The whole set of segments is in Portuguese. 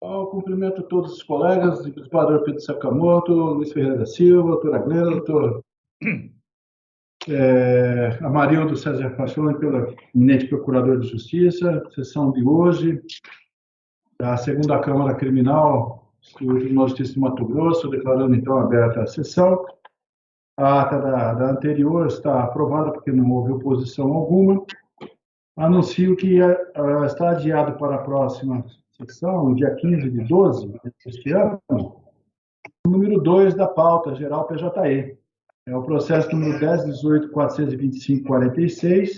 Eu cumprimento todos os colegas, o desembargador Pedro Sakamoto, Luiz Ferreira da Silva, doutor Aglena, doutor Amarildo César Paixão, pelo eminente procurador de Justiça, sessão de hoje, da segunda Câmara Criminal do Tribunal de Justiça de Mato Grosso, declarando então aberta a sessão. A ata da anterior está aprovada porque não houve oposição alguma. Anuncio que está adiado para a próxima sessão, no dia 15 de 12 deste ano, o número 2 da pauta geral PJE. É o processo número 10.18.425.46,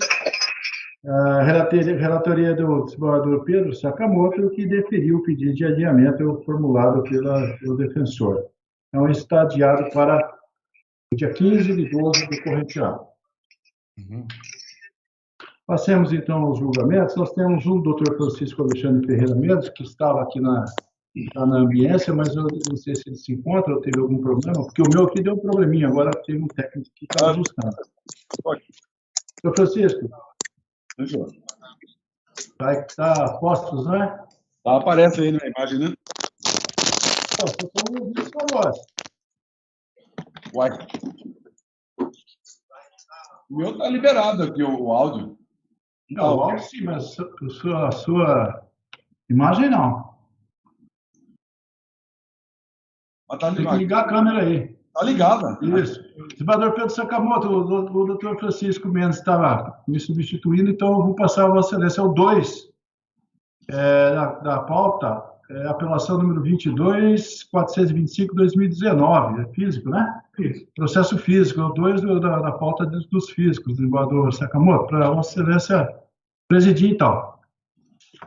a relatoria do desembargador Pedro Sakamoto, que deferiu o pedido de adiamento formulado pelo defensor. Então, está adiado para o dia 15 de 12 do corrente ano. Passemos, então, aos julgamentos. Nós temos o doutor Francisco Alexandre Ferreira Mendes, que estava aqui na ambiência, mas eu não sei se ele se encontra ou teve algum problema, porque o meu aqui deu um probleminha, agora tem um técnico que está ajustando. Doutor Francisco, está postos, né? Aparece aí na imagem, né? Não, só estão ouvindo sua voz. Uai. O meu está liberado aqui, o áudio. Não, o áudio sim, mas a sua imagem não. Tá tem que ligar a câmera aí. Está ligada. Isso. Desembargador Pedro Sakamoto, o doutor Francisco Mendes estava me substituindo, então eu vou passar a Vossa Excelência ao 2 da pauta, apelação número 22.425/2019, é físico, né? Físico. Processo físico, o 2 da pauta dos físicos, desembargador Sakamoto, para a Vossa Excelência presidir, então.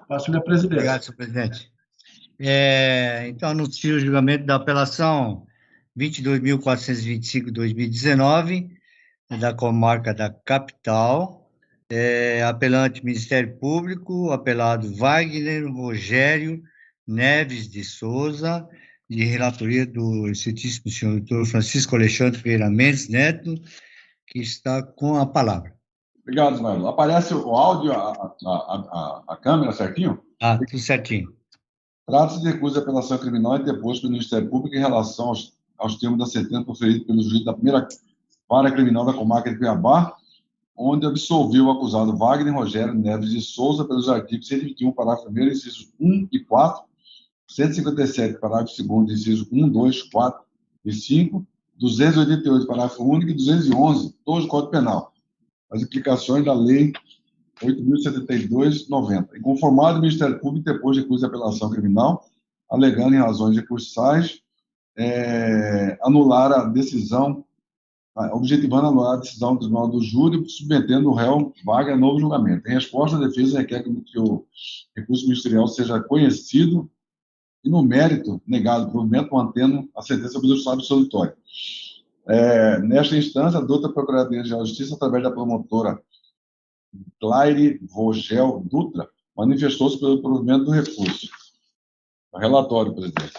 Passo-lhe a presidência. Obrigado, senhor presidente. Então, anuncio o julgamento da apelação 22.425/2019, da comarca da Capital. Apelante Ministério Público, apelado Wagner Rogério Neves de Souza, de relatoria do excelentíssimo senhor doutor Francisco Alexandre Ferreira Mendes Neto, que está com a palavra. Obrigado, Ismael. Aparece o áudio, a câmera certinho? Tudo certinho. Trata-se de recurso de apelação criminal interposto pelo Ministério Público em relação aos termos da sentença proferida pelo juiz da primeira vara criminal da comarca de Cuiabá, onde absolveu o acusado Wagner Rogério Neves de Souza pelos artigos 121, parágrafo 1º, incisos 1 e 4, 157, parágrafo 2º, incisos 1, 2, 4 e 5, 288, parágrafo único e 211, todos do Código Penal, as implicações da Lei 8.072/90. Inconformado, o Ministério Público depois de recurso de apelação criminal, alegando em razões recursais, anular a decisão, objetivando anular a decisão do Tribunal do Júri, submetendo o réu Wagner a novo julgamento. Em resposta, a defesa requer que o recurso ministerial seja conhecido e, no mérito, negado o provimento, mantendo a sentença absolutória. Nesta instância, a douta Procuradoria-Geral de Justiça, através da promotora Claire Vogel Dutra, manifestou-se pelo provimento do recurso. Relatório, presidente.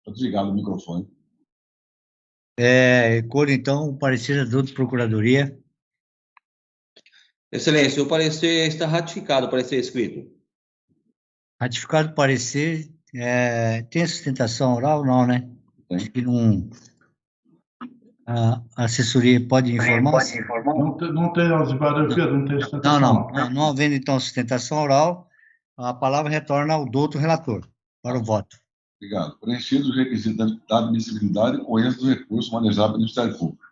Está desligado o microfone. Cor, então, o parecer da douta Procuradoria. Excelência, o parecer está ratificado, o parecer escrito. Ratificado o parecer, tem sustentação oral? Não, né? Tem. Acho que não... A assessoria pode informar? Não tem, desembargador Pedro, não tem sustentação. Não havendo, então, sustentação oral, a palavra retorna ao douto relator, para o voto. Obrigado. Preenchidos os requisitos da admissibilidade e coerência do recurso manejado pelo Ministério Público.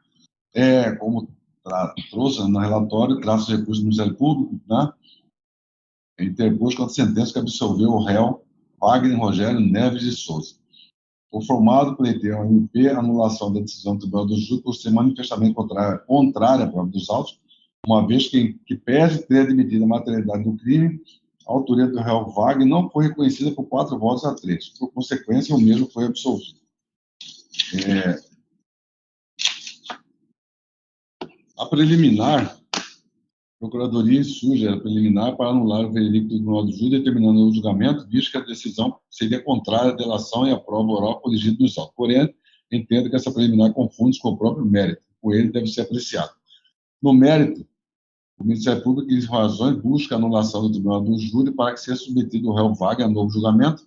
Como trouxe no relatório, trata-se de recurso do Ministério Público, né? Interposto contra a sentença que absolveu o réu Wagner Rogério Neves de Souza. Conformado pleiteio ao MP, a anulação da decisão do Tribunal do Júri por ser manifestamente contrária à prova dos autos, uma vez que pese ter admitido a materialidade do crime, a autoria do réu Wagner não foi reconhecida por 4 votos a 3. Por consequência, o mesmo foi absolvido. A preliminar, a Procuradoria insurge a preliminar para anular o veredicto do Tribunal do Júri, determinando o julgamento, visto que a decisão seria contrária à delação e à prova oral coligida nos autos. Porém, entendo que essa preliminar confunde com o próprio mérito. O ele deve ser apreciado. No mérito, O Ministério Público, em razões, busca a anulação do Tribunal do Júri para que seja submetido o réu Wagner a novo julgamento.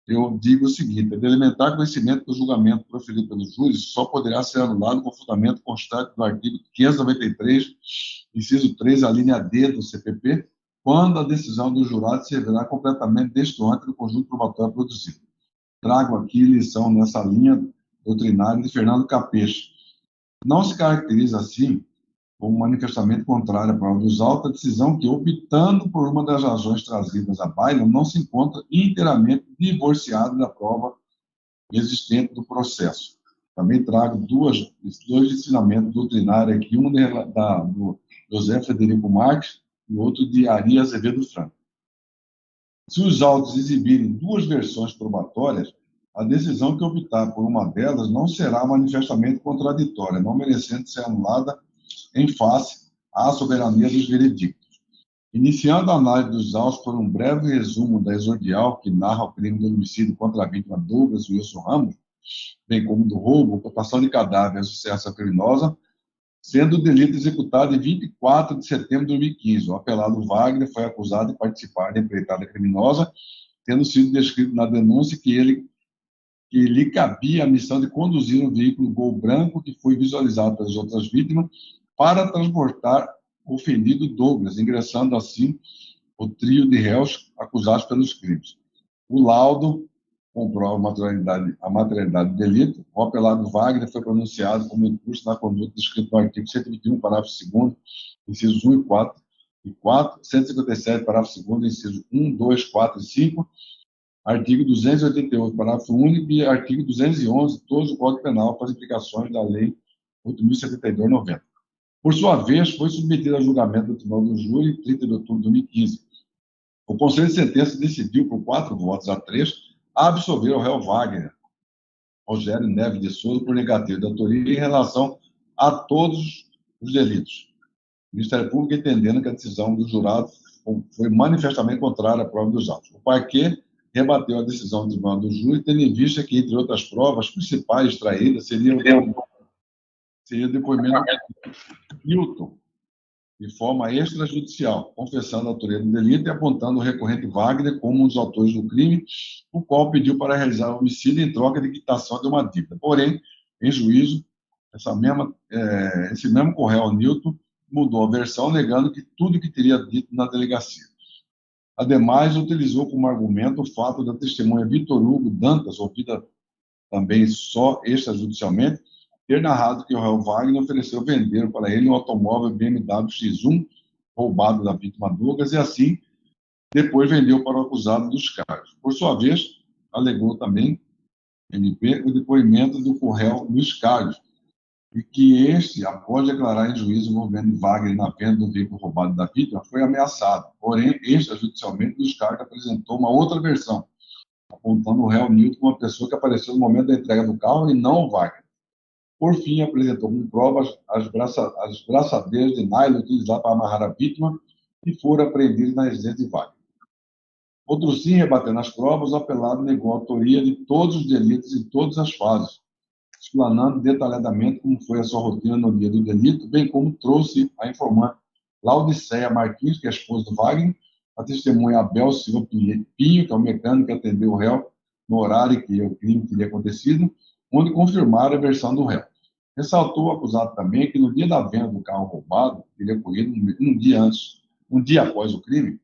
Eu digo o seguinte: é de elementar conhecimento que o julgamento proferido pelo júri só poderá ser anulado com fundamento constante do artigo 593, inciso 3, a linha D do CPP, quando a decisão do jurado servirá completamente destoante do conjunto probatório produzido. Trago aqui lição nessa linha doutrinária de Fernando Capês. Não se caracteriza, assim, como manifestamente contrária à prova dos autos, a decisão que, optando por uma das razões trazidas à baila, não se encontra inteiramente divorciada da prova existente do processo. Também trago dois ensinamentos doutrinários aqui, um do José Frederico Marques e outro de Ari Azevedo Franco. Se os autos exibirem duas versões probatórias, a decisão que optar por uma delas não será manifestamente contraditória, não merecendo ser anulada em face à soberania dos veredictos. Iniciando a análise dos autos por um breve resumo da exordial que narra o crime de homicídio contra a vítima Douglas Wilson Ramos, bem como do roubo, ocultação de cadáver e associação criminosa, sendo o delito executado em 24 de setembro de 2015. O apelado Wagner foi acusado de participar da empreitada criminosa, tendo sido descrito na denúncia que lhe cabia a missão de conduzir um veículo Gol branco que foi visualizado pelas outras vítimas para transportar o ofendido Douglas, ingressando assim o trio de réus acusados pelos crimes. O laudo comprova a materialidade do delito. O apelado Wagner foi pronunciado como incurso na conduta descrito no artigo 121, parágrafo 2º, incisos 1 e 4, 157, parágrafo 2º, incisos 1, 2, 4 e 5, artigo 288, parágrafo único, e artigo 211, todos o Código Penal, com as implicações da Lei 8.072/90. Por sua vez, foi submetido a julgamento do Tribunal do Júri em 30 de outubro de 2015. O Conselho de Sentença decidiu, por 4 votos a 3, absolver o réu Wagner, Rogério Neves de Souza, por negativo de autoria em relação a todos os delitos. O Ministério Público entendendo que a decisão do jurado foi manifestamente contrária à prova dos autos. O parquê rebateu a decisão do Tribunal do Júri, tendo em vista que, entre outras provas principais extraídas, seria o depoimento de Newton, de forma extrajudicial, confessando a autoria do delito e apontando o recorrente Wagner como um dos autores do crime, o qual pediu para realizar o homicídio em troca de quitação de uma dívida. Porém, em juízo, esse mesmo corréu Newton mudou a versão, negando que tudo que teria dito na delegacia. Ademais, utilizou como argumento o fato da testemunha Vitor Hugo Dantas, ouvida também só extrajudicialmente, ter narrado que o réu Wagner ofereceu vender para ele um automóvel BMW X1 roubado da vítima Douglas e, assim, depois vendeu para o acusado dos cargos. Por sua vez, alegou também, MP, o depoimento do réu Luiz Carlos, e que este, após declarar em juízo o envolvimento de Wagner na venda do veículo roubado da vítima, foi ameaçado. Porém, extrajudicialmente, Luiz Carlos apresentou uma outra versão, apontando o réu Newton como uma pessoa que apareceu no momento da entrega do carro e não o Wagner. Por fim, apresentou como provas as braçadeiras de nylon utilizadas para amarrar a vítima e foram apreendidas na residência de Wagner. Outro sim, rebatendo as provas, o apelado negou a autoria de todos os delitos em todas as fases, explanando detalhadamente como foi a sua rotina no dia do delito, bem como trouxe a informante Laudiceia Martins, que é a esposa do Wagner, a testemunha Abel Silva Pinho, que é o mecânico que atendeu o réu no horário em que o crime teria acontecido, onde confirmaram a versão do réu. Ressaltou o acusado também que no dia da venda do carro roubado, que teria ocorrido um dia após o crime,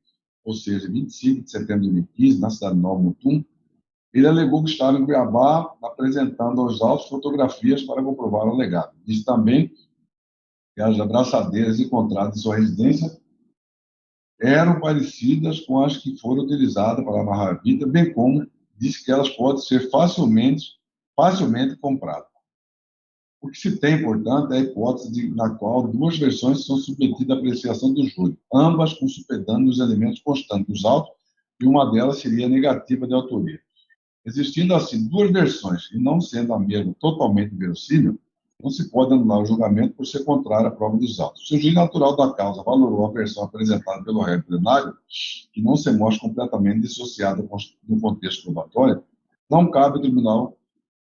ou seja, 25 de setembro de 2015, na cidade de Nova Mutum, ele alegou que estava em Cuiabá apresentando aos autos fotografias para comprovar o alegado. Diz também que as abraçadeiras encontradas em sua residência eram parecidas com as que foram utilizadas para amarrar a vítima, bem como disse que elas podem ser facilmente compradas. O que se tem, portanto, é a hipótese na qual duas versões são submetidas à apreciação do júri, ambas considerando os elementos constantes dos autos, e uma delas seria negativa de autoria. Existindo, assim, duas versões e não sendo a mesma totalmente verossímil, não se pode anular o julgamento por ser contrário à prova dos autos. Se o juiz natural da causa valorou a versão apresentada pelo réu plenário, que não se mostra completamente dissociada do contexto probatório, não cabe ao Tribunal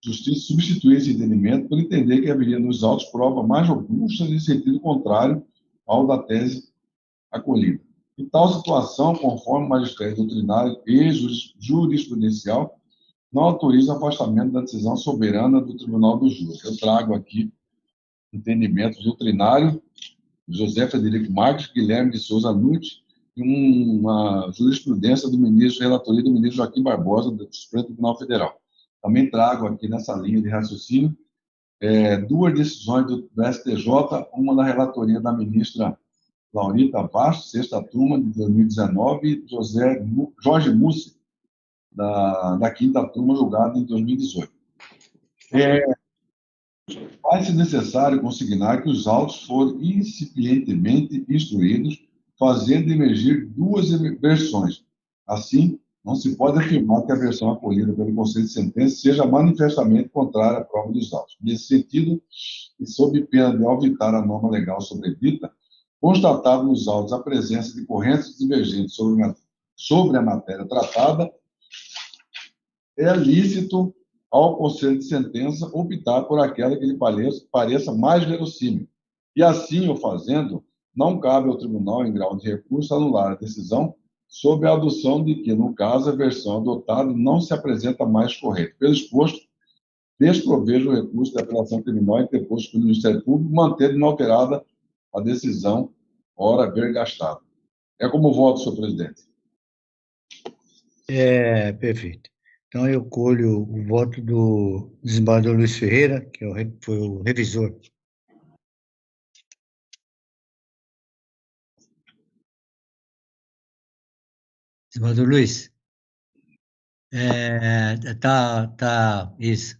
de Justiça substituir esse entendimento por entender que haveria nos autos prova mais robusta em sentido contrário ao da tese acolhida. Em tal situação, conforme o magistério doutrinário e jurisprudencial, não autoriza o afastamento da decisão soberana do Tribunal do Júri. Eu trago aqui entendimento doutrinário José Frederico Marques, Guilherme de Souza Nunes, e uma jurisprudência do ministro, relatoria do ministro Joaquim Barbosa, do Supremo Tribunal Federal. Também trago aqui nessa linha de raciocínio duas decisões do STJ, uma da relatoria da ministra Laurita Bastos, sexta turma de 2019, e Jorge Mussi, da quinta turma, julgada em 2018. Faz-se necessário consignar que os autos foram incipientemente instruídos, fazendo emergir duas versões. Assim, não se pode afirmar que a versão acolhida pelo Conselho de Sentença seja manifestamente contrária à prova dos autos. Nesse sentido, e sob pena de alvitar a norma legal sobredita, constatado nos autos a presença de correntes divergentes sobre a matéria tratada, é lícito ao Conselho de Sentença optar por aquela que lhe pareça mais verossímil. E assim o fazendo, não cabe ao tribunal, em grau de recurso, anular a decisão sob a adução de que, no caso, a versão adotada não se apresenta mais correta. Pelo exposto, desprovejo o recurso de apelação criminal interposto pelo Ministério Público, mantendo inalterada a decisão, ora haver gastado. É como voto, senhor presidente. Perfeito. Então, eu colho o voto do desembargador Luiz Ferreira, que foi o revisor. Desembargador Luiz, isso,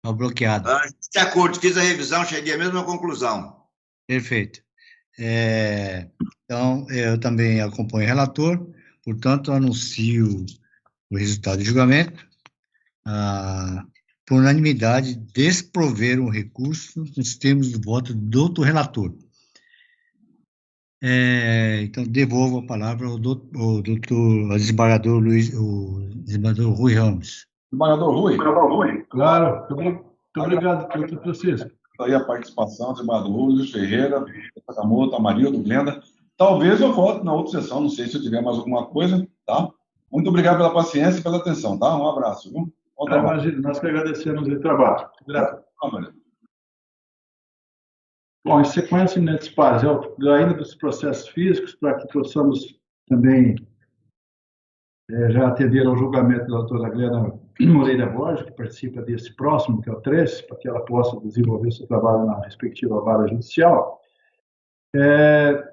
está bloqueado. De acordo, fiz a revisão, cheguei à mesma conclusão. Perfeito. Então, eu também acompanho o relator, portanto, anuncio o resultado do julgamento. Por unanimidade, desprover um recurso nos termos do voto do doutor relator. Então, devolvo a palavra ao desembargador desembargador Rui Ramos. Desembargador Rui. Claro. Muito obrigado, doutor Francisco. Aí a participação do desembargador Luiz Ferreira, Sakamoto, Amarildo, Glenda. Talvez eu volte na outra sessão, não sei se eu tiver mais alguma coisa, tá? Muito obrigado pela paciência e pela atenção, tá? Um abraço, viu? Imagina, nós que agradecemos o trabalho. Obrigado. Bom, em sequência, nesse parcial, ainda dos processos físicos, para que possamos também já atender ao julgamento da doutora Glenda Moreira Borges, que participa desse próximo, que é o 3, para que ela possa desenvolver seu trabalho na respectiva vara judicial.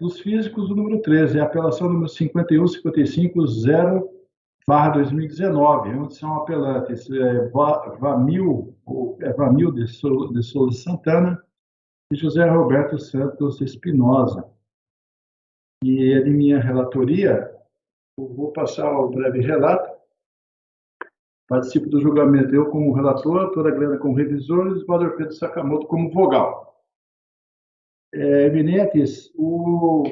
Dos físicos, o número 13 é a apelação número 51550/2019, onde são apelantes Vamil de Souza Santana e José Roberto Santos Espinosa. E em minha relatoria, eu vou passar o breve relato. Participo do julgamento eu como relator, a doutora Glenda como revisor e o desembargador Pedro Sakamoto como vogal. Eminentes, o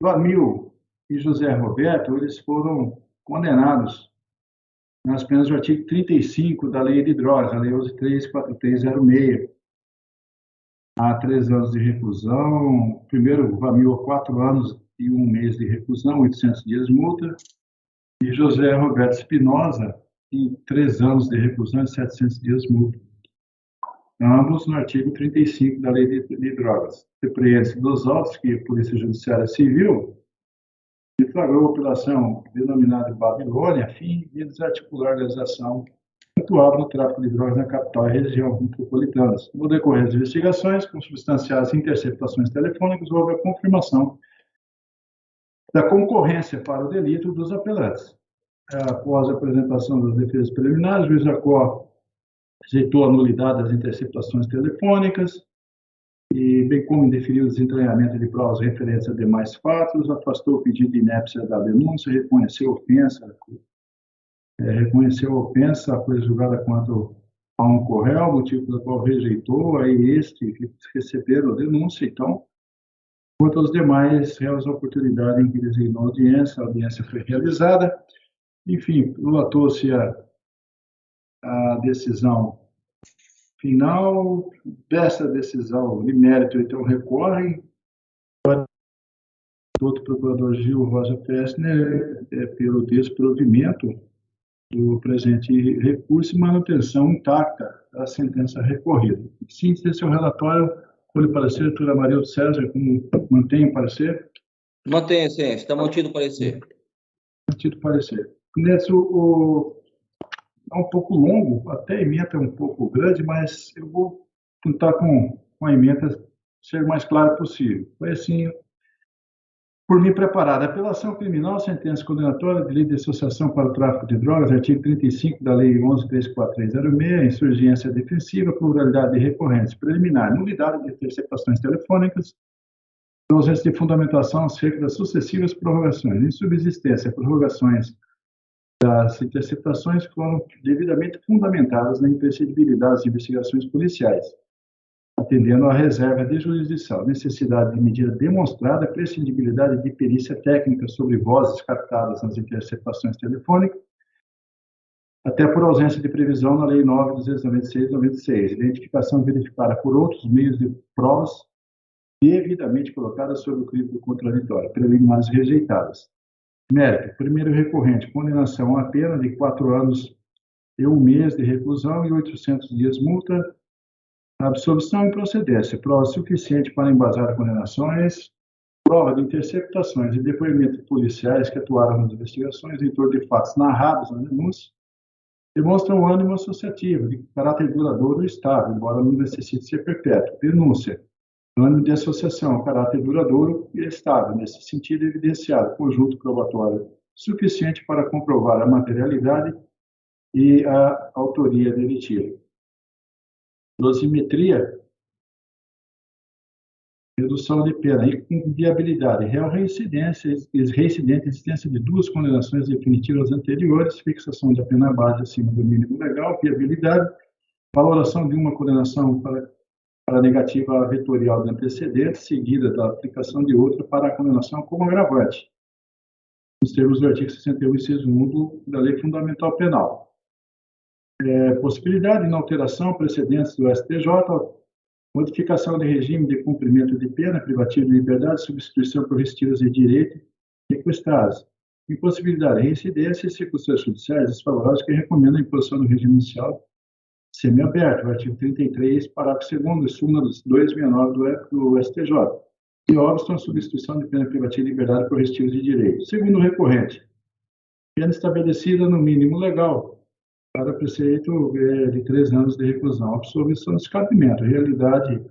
Vamil e José Roberto, eles foram condenados nas penas do artigo 35 da Lei de Drogas, a Lei 11.343/06, a 3 anos de reclusão. Primeiro, o Vamil, a 4 anos e 1 mês de reclusão, 800 dias multa, e José Roberto Espinosa, em 3 anos de reclusão e 700 dias multa. Ambos no artigo 35 da Lei de Drogas. Depreende-se dos autos que a Polícia Judiciária Civil deflagrou a operação denominada Babilônia, a fim de desarticular a organização que atuava no tráfico de drogas na capital e região metropolitanas. No decorrer das investigações, com substanciadas interceptações telefônicas, houve a confirmação da concorrência para o delito dos apelantes. Após a apresentação das defesas preliminares, o juiz da Corte rejeitou a nulidade das interceptações telefônicas, e bem como indeferiu o desentranhamento de provas referentes a demais fatos, afastou o pedido de inépcia da denúncia, reconheceu a ofensa, a coisa julgada quanto a um corréu, motivo pelo qual rejeitou, aí receberam a denúncia. Então, quanto aos demais réus, a oportunidade em que designou a audiência foi realizada. Enfim, relatou-se a decisão final. Dessa decisão de mérito, então, recorrem Doutor Procurador Gil Rosa Festner pelo desprovimento do presente recurso e manutenção intacta da sentença recorrida. Em síntese, seu relatório, com o parecer, doutora Maria do César, como mantém o parecer? Mantém, excelência. Está mantido o parecer. Mantido o parecer. Nesse, é um pouco longo, até a emenda é um pouco grande, mas eu vou tentar com a emenda ser o mais claro possível. Foi assim, por mim preparada. Apelação criminal, sentença condenatória, delito de associação para o tráfico de drogas, artigo 35 da Lei 11.34306, insurgência defensiva, pluralidade de recorrentes, preliminar, nulidade de interceptações telefônicas, ausência de fundamentação acerca das sucessivas prorrogações, insubsistência, prorrogações das interceptações foram devidamente fundamentadas na imprescindibilidade das investigações policiais, atendendo à reserva de jurisdição, necessidade de medida demonstrada, prescindibilidade de perícia técnica sobre vozes captadas nas interceptações telefônicas, até por ausência de previsão na Lei 9.296/96, identificação verificada por outros meios de provas devidamente colocadas sobre o crime do contraditório, preliminares rejeitadas. Mérito: primeiro recorrente, condenação a pena de 4 anos e 1 mês de reclusão e 800 dias multa. Absolvição e procedência: prova suficiente para embasar condenações, prova de interceptações e depoimentos policiais que atuaram nas investigações em torno de fatos narrados na denúncia, demonstram ânimo associativo, de caráter duradouro e estável, embora não necessite ser perpétuo. Denúncia: ânimo de associação, caráter duradouro e estável, nesse sentido evidenciado conjunto probatório suficiente para comprovar a materialidade e a autoria delitiva. Dosimetria, redução de pena e inviabilidade, réu reincidente, existência de 2 condenações definitivas anteriores, fixação da pena base acima do mínimo legal, viabilidade, valoração de uma condenação para negativa vetorial de antecedente, seguida da aplicação de outra para a condenação como agravante, nos termos do artigo 61, inciso 1 da Lei Fundamental Penal. Possibilidade de inalteração, precedentes do STJ, modificação de regime de cumprimento de pena, privativa de liberdade, substituição por restritivas de direito sequestradas. Impossibilidade de reincidência e circunstâncias judiciais desfavoráveis que recomendam a imposição do regime inicial semiaberto, o artigo 33, parágrafo 2º, súmula 269 do STJ. E obstam a substituição de pena privativa de liberdade por restritivas de direito. Segundo recorrente, pena estabelecida no mínimo legal, para preceito de 3 anos de reclusão, absolvição de descabimento, realidade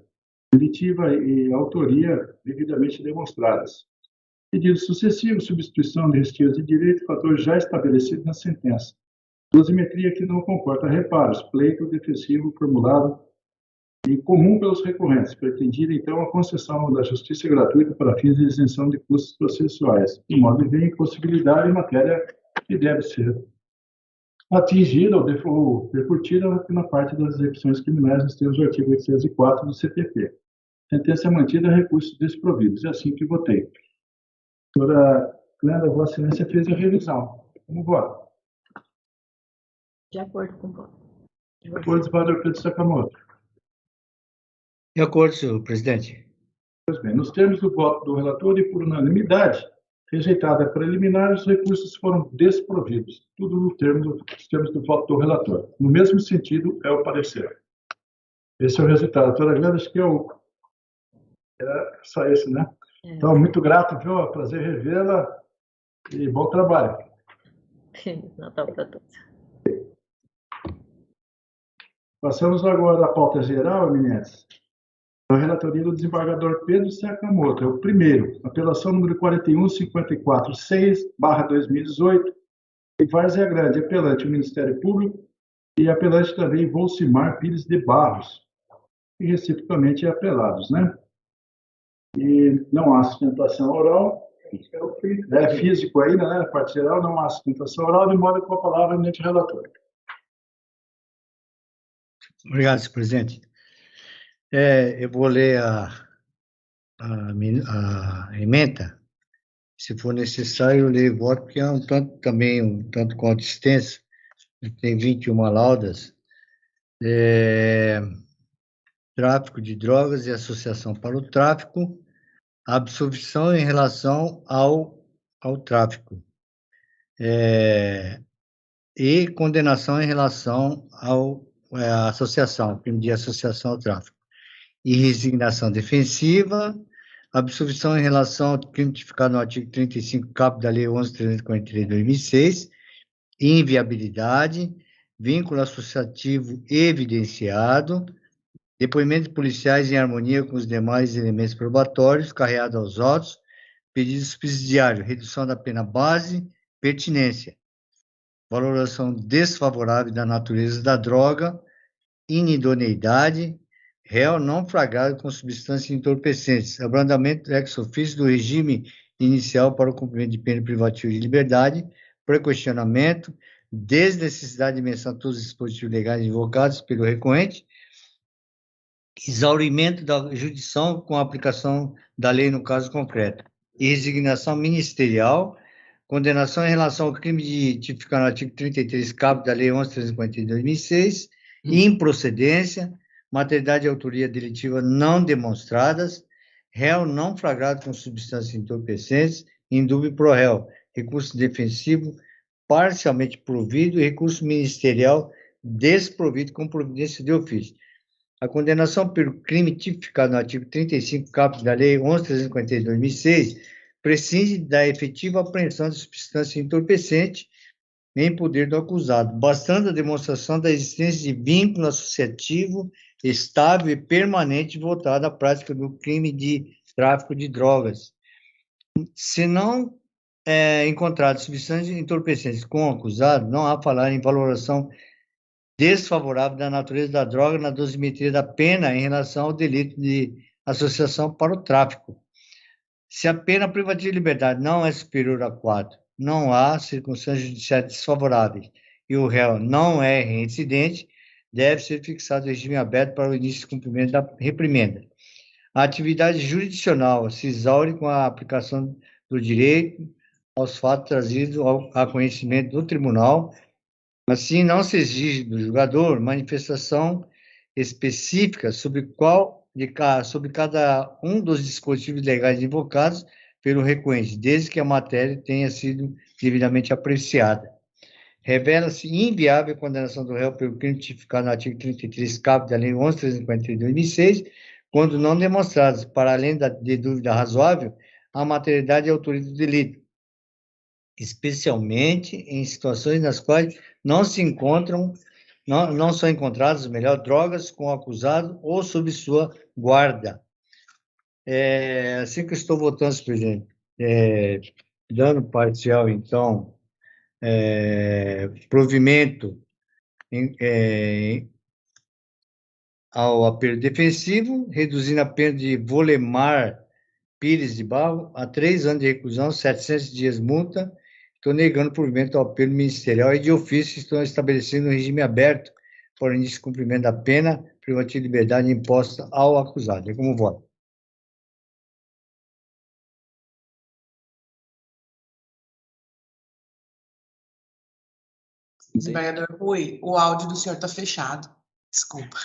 delitiva e autoria devidamente demonstradas. Pedido sucessivo, substituição de restritivas de direito, fator já estabelecido na sentença. Dosimetria que não comporta reparos, pleito defensivo formulado e comum pelos recorrentes, pretendida então a concessão da justiça gratuita para fins de isenção de custos processuais, de modo que tem possibilidade em matéria que deve ser atingida ou repercutida na parte das execuções criminais nos termos do artigo 804 do CPP. Sentença mantida, recursos desprovidos. É assim que votei. Doutora Glenda, Vossa Excelência fez a revisão. Como vota? De acordo com o voto. Depois, vereador Pedro Sakamoto. De acordo, senhor presidente. Pois bem, nos termos do voto do relator e por unanimidade, rejeitada a preliminar, os recursos foram desprovidos. Tudo nos termos do voto do relator. No mesmo sentido, é o parecer. Esse é o resultado. Doutora Glenda, acho que era só esse, né? Então, muito grato, viu? É um prazer revê-la e bom trabalho. Natal para todos. Passamos agora à pauta geral, eminentes. A relatoria do desembargador Pedro Sakamoto. É o primeiro, apelação número 41546/2018, de Várzea Grande, apelante o Ministério Público e apelante também Volcimar Pires de Barros, e reciprocamente apelados, né? E não há sustentação oral, é físico ainda, né? Na parte geral, não há sustentação oral, de modo que com a palavra, eminente relator. Obrigado, senhor presidente. Eu vou ler a ementa. Se for necessário, eu leio o voto, porque é um tanto quanto extenso. Tem 21 laudas. Tráfico de drogas e associação para o tráfico. absolvição em relação ao tráfico, e condenação em relação à associação, crime de associação ao tráfico, e resignação defensiva, absolvição em relação ao crime tipificado no artigo 35, caput da Lei 11.343 de 2006, inviabilidade, vínculo associativo evidenciado, depoimentos policiais em harmonia com os demais elementos probatórios, carreado aos autos, pedido subsidiário, redução da pena base, pertinência, valoração desfavorável da natureza da droga, inidoneidade, réu não flagrado com substâncias entorpecentes, abrandamento ex officio do regime inicial para o cumprimento de pena privativa de liberdade, pré-questionamento, desnecessidade de menção a todos os dispositivos legais invocados pelo recorrente, exaurimento da jurisdição com a aplicação da lei no caso concreto, e resignação ministerial, condenação em relação ao crime tipificado no artigo 33, caput da Lei 11.343 de 2006, improcedência, materialidade e autoria delitiva não demonstradas, réu não flagrado com substâncias entorpecentes, indúbio pro réu, recurso defensivo parcialmente provido e recurso ministerial desprovido com providência de ofício. A condenação pelo crime tipificado no artigo 35, caput da Lei 11.343 de 2006, prescinde da efetiva apreensão de substância entorpecente em poder do acusado, bastando a demonstração da existência de vínculo associativo estável e permanente voltado à prática do crime de tráfico de drogas. Se não encontrado substâncias entorpecentes com o acusado, não há falar em valoração desfavorável da natureza da droga na dosimetria da pena em relação ao delito de associação para o tráfico. Se a pena privativa de liberdade não é superior a 4, não há circunstâncias judiciais desfavoráveis e o réu não é reincidente, deve ser fixado regime aberto para o início de cumprimento da reprimenda. A atividade jurisdicional se exaure com a aplicação do direito aos fatos trazidos a conhecimento do tribunal. Assim, não se exige do julgador manifestação específica sobre cada um dos dispositivos legais invocados pelo recorrente, desde que a matéria tenha sido devidamente apreciada. Revela-se inviável a condenação do réu pelo crime tipificado no artigo 33, caput da Lei 11.343 de 2006, quando não demonstradas, para além de dúvida razoável, a materialidade e a autoria do delito, especialmente em situações nas quais não são encontradas, melhor, drogas com o acusado ou sob sua guarda. Assim que eu estou votando, senhor presidente, dano parcial, então, provimento ao apelo defensivo, reduzindo a pena de Volemar Pires de Barro a 3 anos de reclusão, 700 dias multa. Estou negando provimento ao apelo ministerial e de ofício estou estabelecendo um regime aberto para o início de cumprimento da pena privativa de liberdade imposta ao acusado. É como voto. Desembargador Rui, o áudio do senhor está fechado. Desculpa.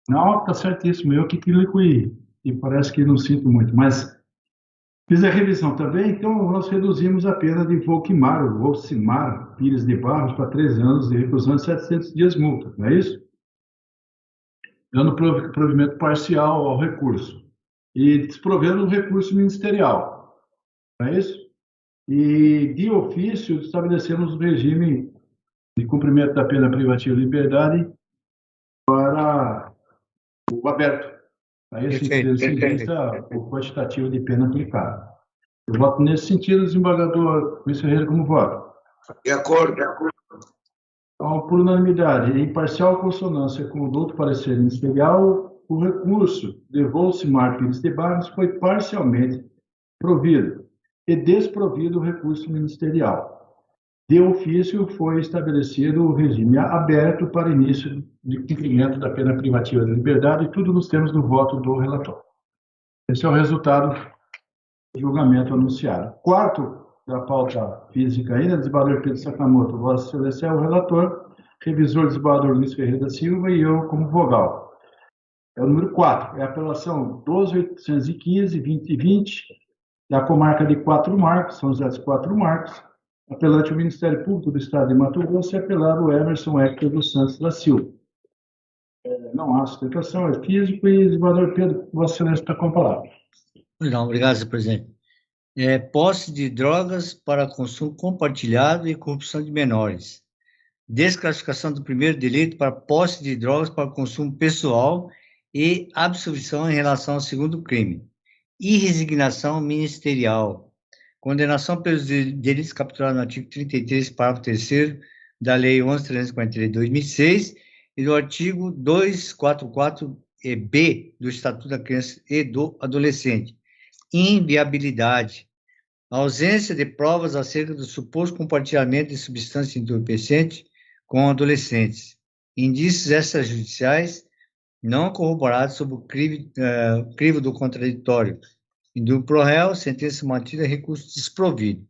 Não, está certíssimo. Eu que cliquei e parece que não sinto muito, mas fiz a revisão também, então nós reduzimos a pena de Volcimar Pires de Barros para 3 anos de reclusão e 700 dias multa, não é isso? Dando provimento parcial ao recurso e desprovendo um recurso ministerial, não é isso? E de ofício estabelecemos o regime de cumprimento da pena privativa de liberdade para o aberto. Aí, tendo em vista o quantitativo de pena aplicada. Eu voto nesse sentido, desembargador Luiz Ferreira, como voto. De acordo. Então, por unanimidade, em parcial consonância com o outro parecer ministerial, o recurso de Volcimar Pires de Barros foi parcialmente provido e desprovido o recurso ministerial. De ofício, foi estabelecido o regime aberto para início de cumprimento da pena privativa de liberdade, e tudo nos termos do voto do relator. Esse é o resultado do julgamento anunciado. Quarto da pauta física ainda, desembargador Pedro Sakamoto, Vossa Excelência é o relator, revisor desembargador Luiz Ferreira da Silva e eu como vogal. É o número 4, é a apelação 12.815.2020, da comarca de Quatro Marcos, São José dos Quatro Marcos, apelante ao Ministério Público do Estado de Mato Grosso e apelado Emerson Hector dos Santos da Silva. Não há sustentação, é físico, e desembargador Pedro, Vossa Excelência está com a palavra. Não, obrigado, senhor presidente. Posse de drogas para consumo compartilhado e corrupção de menores. Desclassificação do primeiro delito para posse de drogas para consumo pessoal e absolvição em relação ao segundo crime. E resignação ministerial. Condenação pelos delitos capturados no artigo 33, parágrafo 3º da Lei 11.343 de 2006 e do artigo 244-B do Estatuto da Criança e do Adolescente. Inviabilidade. Ausência de provas acerca do suposto compartilhamento de substância entorpecente com adolescentes. Indícios extrajudiciais não corroborados sobre o crivo do contraditório. Indúbio pro réu, sentença mantida, recurso desprovido.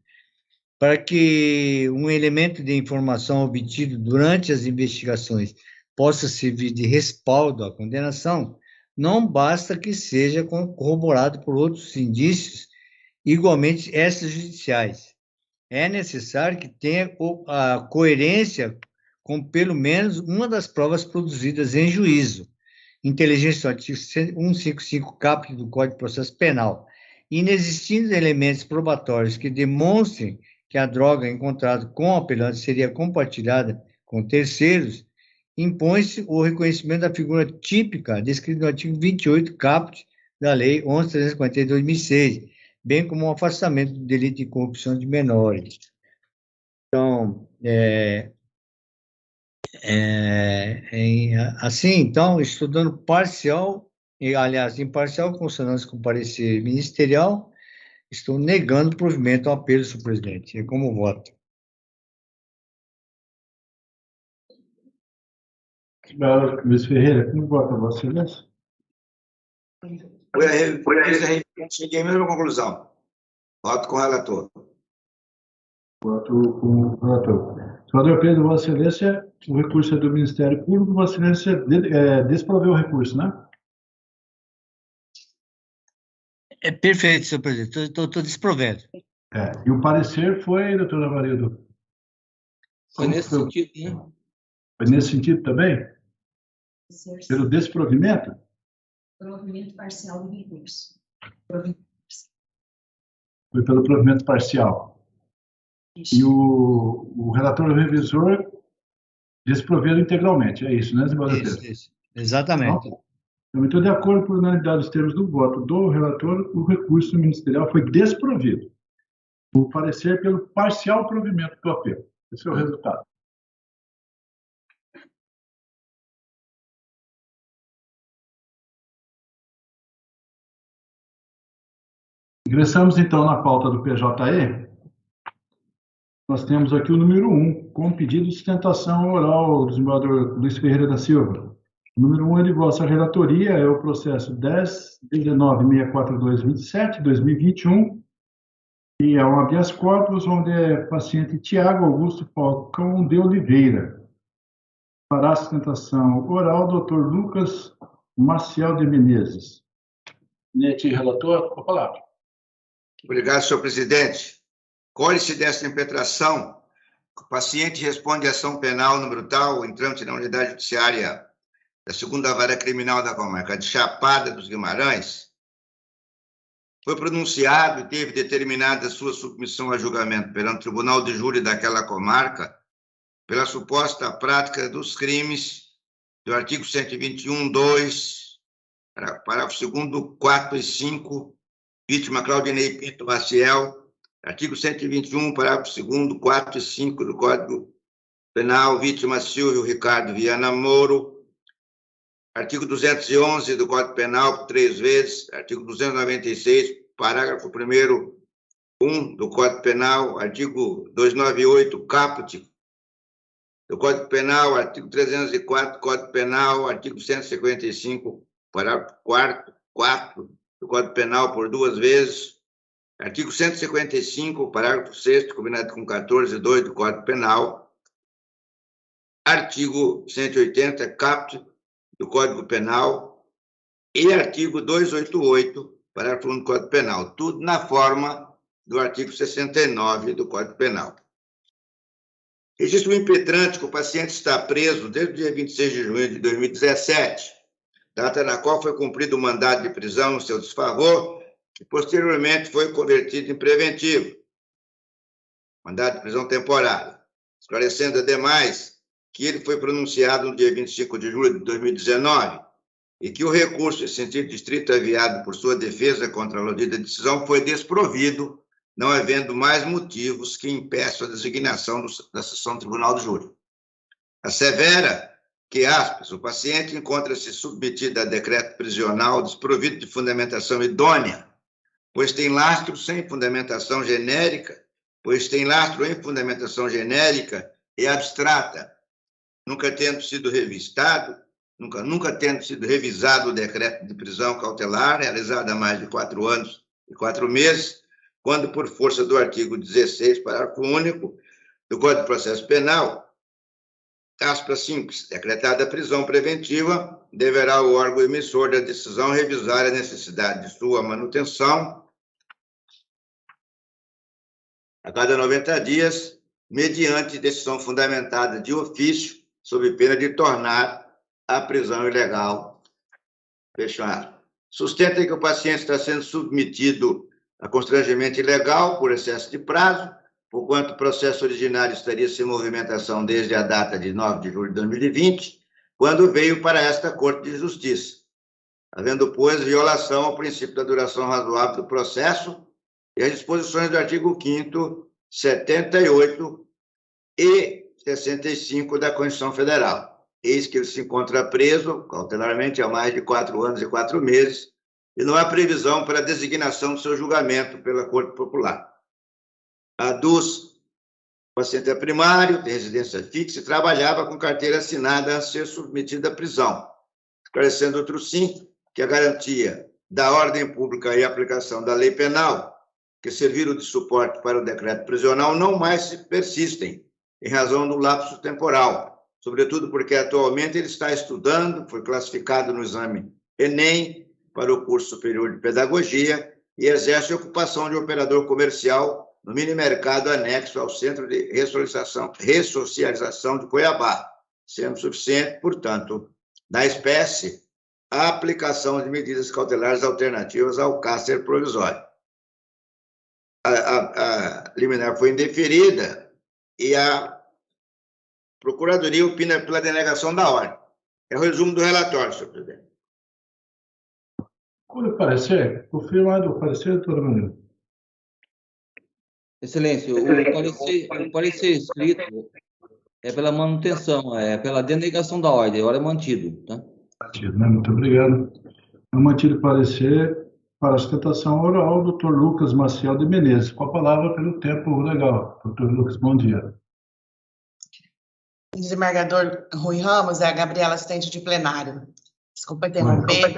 Para que um elemento de informação obtido durante as investigações possa servir de respaldo à condenação, não basta que seja corroborado por outros indícios igualmente extrajudiciais. É necessário que tenha a coerência com pelo menos uma das provas produzidas em juízo. Inteligência do artigo 155 caput do Código de Processo Penal. Inexistindo elementos probatórios que demonstrem que a droga encontrada com o apelante seria compartilhada com terceiros, impõe-se o reconhecimento da figura típica descrita no artigo 28 caput da Lei 11.343 de 2006, bem como o afastamento do delito de corrupção de menores. Então, assim, então, estudando parcial, aliás, imparcial, consonância com parecer ministerial, estou negando o provimento ao apelo, senhor presidente. É como voto. Luiz Ferreira, como vota Vossa Excelência? Cheguei à mesma conclusão. Voto com o relator. Voto com o relator. Senador Pedro, Vossa Excelência, o recurso é do Ministério Público, Vossa Excelência desproveu o recurso, né? Perfeito, senhor presidente. Estou desprovendo. E o parecer foi, doutor Avarildo? Foi nesse sentido, né? Foi nesse sentido também? Pelo desprovimento? Provimento parcial do recurso. Foi pelo provimento parcial. Isso. E o relator revisor desproveu integralmente, é isso, né, desembargador Pedro? Isso, exatamente. Então, de acordo com a unanimidade dos termos do voto do relator, o recurso ministerial foi desprovido. O parecer pelo parcial provimento do apelo. Esse é o resultado. Ingressamos, então, na pauta do PJE. Nós temos aqui o número 1, com pedido de sustentação oral do desembargador Luiz Ferreira da Silva. O número 1 é de vossa relatoria, é o processo 10.19.642.27/2021, e é um habeas corpus, onde é paciente Tiago Augusto Falcão de Oliveira. Para a sustentação oral, doutor Lucas Maciel de Menezes. Nete, relator, com a palavra. Obrigado, senhor presidente. Colhe-se desta impetração que o paciente responde à ação penal número tal, em trâmite na unidade judiciária da 2ª Vara Criminal da Comarca de Chapada dos Guimarães, foi pronunciado e teve determinada sua submissão a julgamento perante o Tribunal de Júri daquela comarca pela suposta prática dos crimes do artigo 121.2, parágrafo 2º, 4 e 5, vítima Claudinei Pinto Maciel, artigo 121, parágrafo 2º, 4 e 5 do Código Penal, vítima Silvio Ricardo Viana Moro, artigo 211 do Código Penal, 3 vezes, artigo 296, parágrafo 1º, 1 do Código Penal, artigo 298, caput do Código Penal, artigo 304 do Código Penal, artigo 155, parágrafo 4 do Código Penal por 2 vezes, artigo 155, parágrafo 6º, combinado com 14.2 do Código Penal, artigo 180, caput do Código Penal, e artigo 288, parágrafo 1 do Código Penal, tudo na forma do artigo 69 do Código Penal. Registro impetrante que o paciente está preso desde o dia 26 de junho de 2017, data na qual foi cumprido o mandado de prisão no seu desfavor, que posteriormente foi convertido em preventivo, mandado de prisão temporário, esclarecendo, ademais, que ele foi pronunciado no dia 25 de julho de 2019 e que o recurso em sentido distrito aviado por sua defesa contra a aludida decisão foi desprovido, não havendo mais motivos que impeçam a designação da sessão do Tribunal do Júri. Assevera que, aspas, o paciente encontra-se submetido a decreto prisional desprovido de fundamentação idônea, pois tem lastro em fundamentação genérica e abstrata, nunca tendo sido revisado o decreto de prisão cautelar, realizado há mais de 4 anos e 4 meses, quando, por força do artigo 16, parágrafo único do Código de Processo Penal, aspas simples, decretada a prisão preventiva, deverá o órgão emissor da decisão revisar a necessidade de sua manutenção a cada 90 dias, mediante decisão fundamentada de ofício, sob pena de tornar a prisão ilegal. Fechado. Sustenta que o paciente está sendo submetido a constrangimento ilegal por excesso de prazo, porquanto o processo originário estaria sem movimentação desde a data de 9 de julho de 2020, quando veio para esta Corte de Justiça, havendo, pois, violação ao princípio da duração razoável do processo e às disposições do artigo 5º, 78 e 65 da Constituição Federal. Eis que ele se encontra preso, cautelarmente, há mais de 4 anos e 4 meses, e não há previsão para a designação do seu julgamento pela Corte Popular. Aduz, o paciente é primário, tem residência fixa e trabalhava com carteira assinada a ser submetido à prisão, esclarecendo outro sim, que a garantia da ordem pública e a aplicação da lei penal, que serviram de suporte para o decreto prisional, não mais se persistem, em razão do lapso temporal, sobretudo porque atualmente ele está estudando, foi classificado no exame Enem para o curso superior de pedagogia e exerce a ocupação de operador comercial no mini-mercado anexo ao Centro de Ressocialização de Cuiabá, sendo suficiente, portanto, na espécie, a aplicação de medidas cautelares alternativas ao cárcere provisório. A liminar foi indeferida e a Procuradoria opina pela denegação da ordem. É o resumo do relatório, senhor presidente. Com o parecer, confirmado o parecer, doutor Manuel. Excelência, o parecer escrito é pela manutenção, é pela denegação da ordem, agora é mantido, tá? Mantido, né? Muito obrigado. É mantido o parecer para a sustentação oral, doutor Lucas Maciel de Menezes. Com a palavra pelo tempo legal. Doutor Lucas, bom dia. Desembargador Rui Ramos, é a Gabriela, assistente de plenário. Desculpa interromper.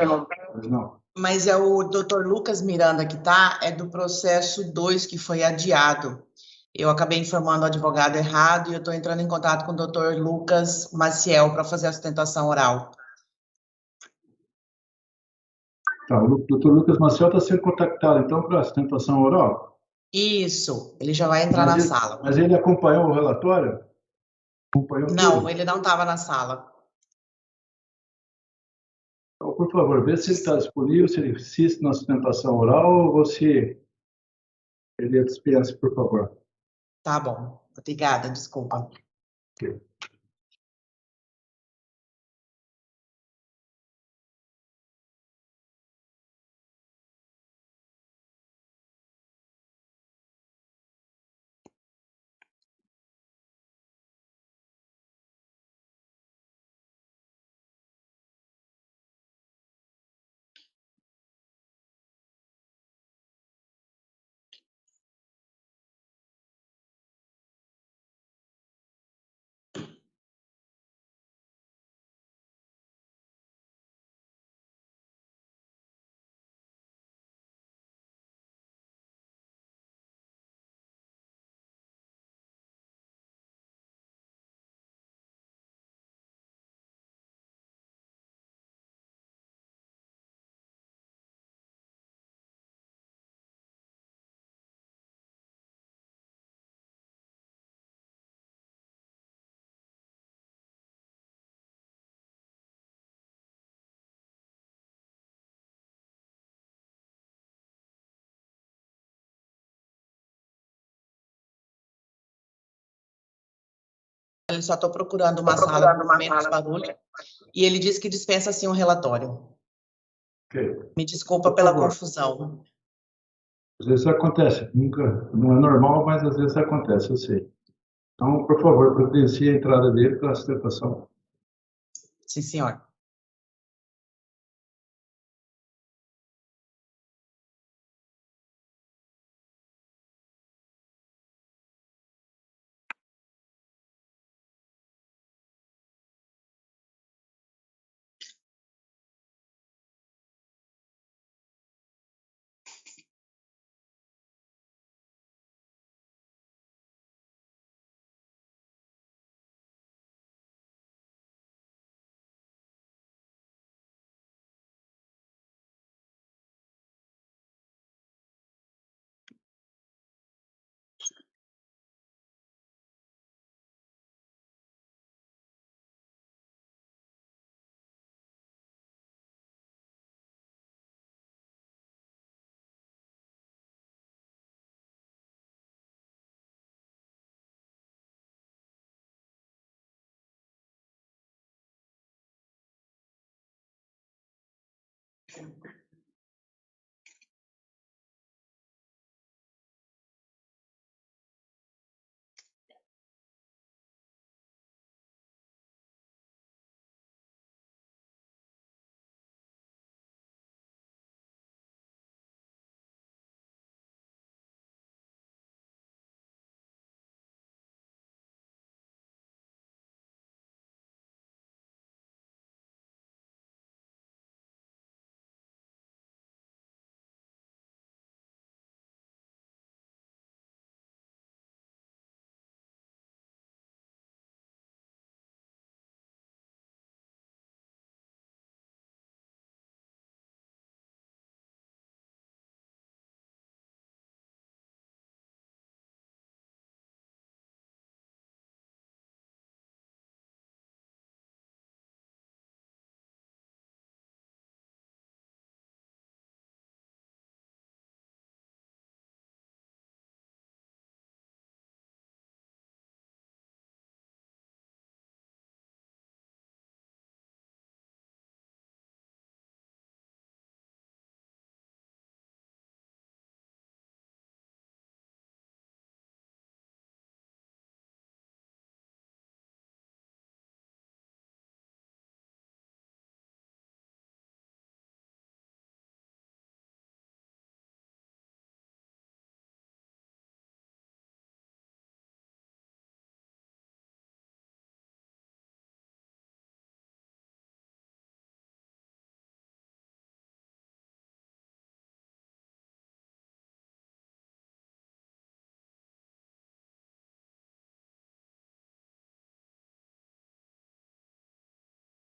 Não. Mas é o doutor Lucas Miranda que está, é do processo 2 que foi adiado. Eu acabei informando o advogado errado e eu estou entrando em contato com o doutor Lucas Maciel para fazer a sustentação oral. Tá, o doutor Lucas Maciel está sendo contactado, então, para a sustentação oral? Isso, ele já vai entrar na sala. Mas ele acompanhou o relatório? Acompanhou Não, tudo? ele não estava na sala. Então, por favor, vê se ele está disponível, se ele insiste na sustentação oral ou se ele dispensa, por favor. Tá bom, obrigada, desculpa. Ok. Eu só estou procurando uma sala com menos barulho. E ele disse que dispensa, sim, um relatório. Ok. Me desculpa Por pela favor. confusão. Às vezes acontece, nunca, não é normal, mas às vezes acontece, eu sei. Então, por favor, providencie a entrada dele para a sustentação. Sim, senhor.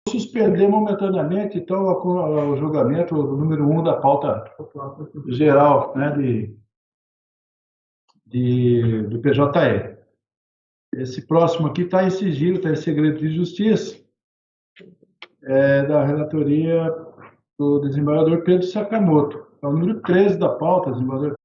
Suspender momentaneamente, então, o julgamento número 1 da pauta geral, né, do PJE. Esse próximo aqui está em sigilo, está em segredo de justiça, da relatoria do desembargador Pedro Sakamoto. É o número 13 da pauta, desembargador.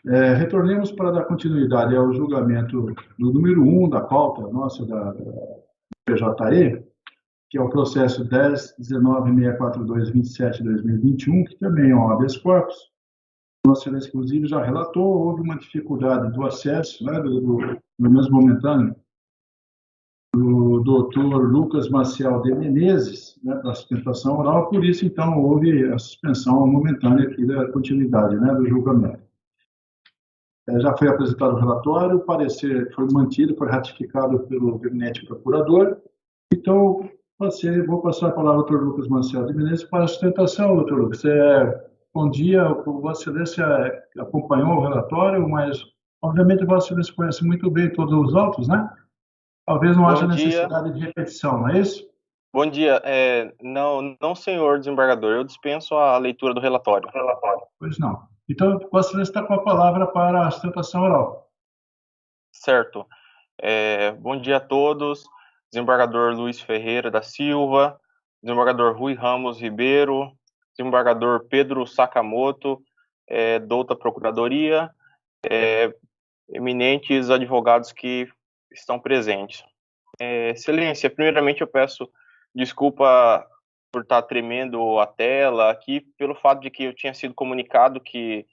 Retornemos para dar continuidade ao julgamento do número 1 da pauta nossa da PJE, que é o processo 10.19.642.27/2021, que também é um habeas corpus. Nossa Excelência, inclusive, já relatou, houve uma dificuldade do acesso, né, no mesmo momentâneo, do doutor Lucas Maciel de Menezes, né, da sustentação oral, por isso, então, houve a suspensão momentânea aqui da continuidade, né, do julgamento. Já foi apresentado o relatório, o parecer foi mantido, foi ratificado pelo gabinete procurador. Então, vou passar a palavra ao doutor Lucas Maciel de Menezes para a sustentação, doutor Lucas. Bom dia, Vossa Excelência acompanhou o relatório, mas, obviamente, Vossa Excelência conhece muito bem todos os autos, né? Talvez não haja necessidade de repetição, não é isso? Bom dia. Não, senhor desembargador, eu dispenso a leitura do relatório. Pois não. Então, Vossa Excelência está com a palavra para a sustentação oral. Certo. Bom dia a todos. Desembargador Luiz Ferreira da Silva, desembargador Rui Ramos Ribeiro, desembargador Pedro Sakamoto, douta Procuradoria, eminentes advogados que estão presentes. Excelência, primeiramente eu peço desculpa por estar tremendo a tela aqui, pelo fato de que eu tinha sido comunicado que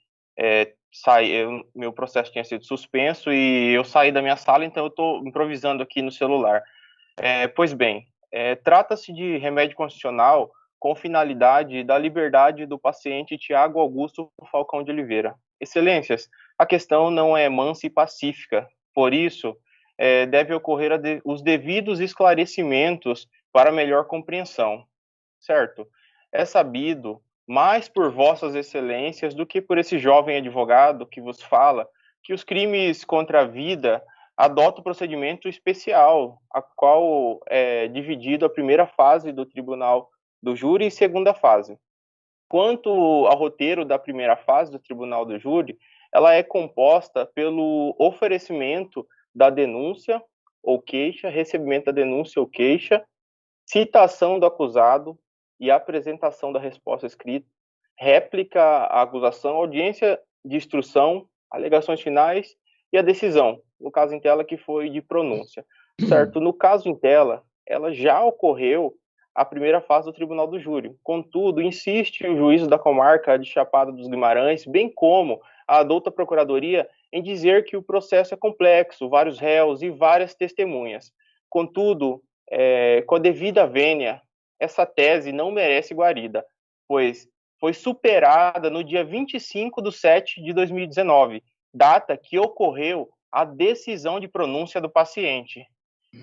meu processo tinha sido suspenso e eu saí da minha sala, então eu estou improvisando aqui no celular. Pois bem, trata-se de remédio constitucional com finalidade da liberdade do paciente Tiago Augusto Falcão de Oliveira. Excelências, a questão não é mansa e pacífica, por isso, deve ocorrer os devidos esclarecimentos para melhor compreensão, certo? É sabido, mais por vossas excelências do que por esse jovem advogado que vos fala, que os crimes contra a vida adotam procedimento especial, a qual é dividido a primeira fase do tribunal do júri e segunda fase. Quanto ao roteiro da primeira fase do tribunal do júri, ela é composta pelo oferecimento da denúncia ou queixa, recebimento da denúncia ou queixa, citação do acusado e apresentação da resposta escrita, réplica à acusação, audiência de instrução, alegações finais e a decisão, no caso em tela que foi de pronúncia, certo? No caso em tela, ela já ocorreu a primeira fase do tribunal do júri. Contudo, insiste o juízo da comarca de Chapada dos Guimarães, bem como a douta procuradoria, em dizer que o processo é complexo, vários réus e várias testemunhas. Contudo, com a devida vênia, essa tese não merece guarida, pois foi superada no dia 25/7/2019, data que ocorreu a decisão de pronúncia do paciente.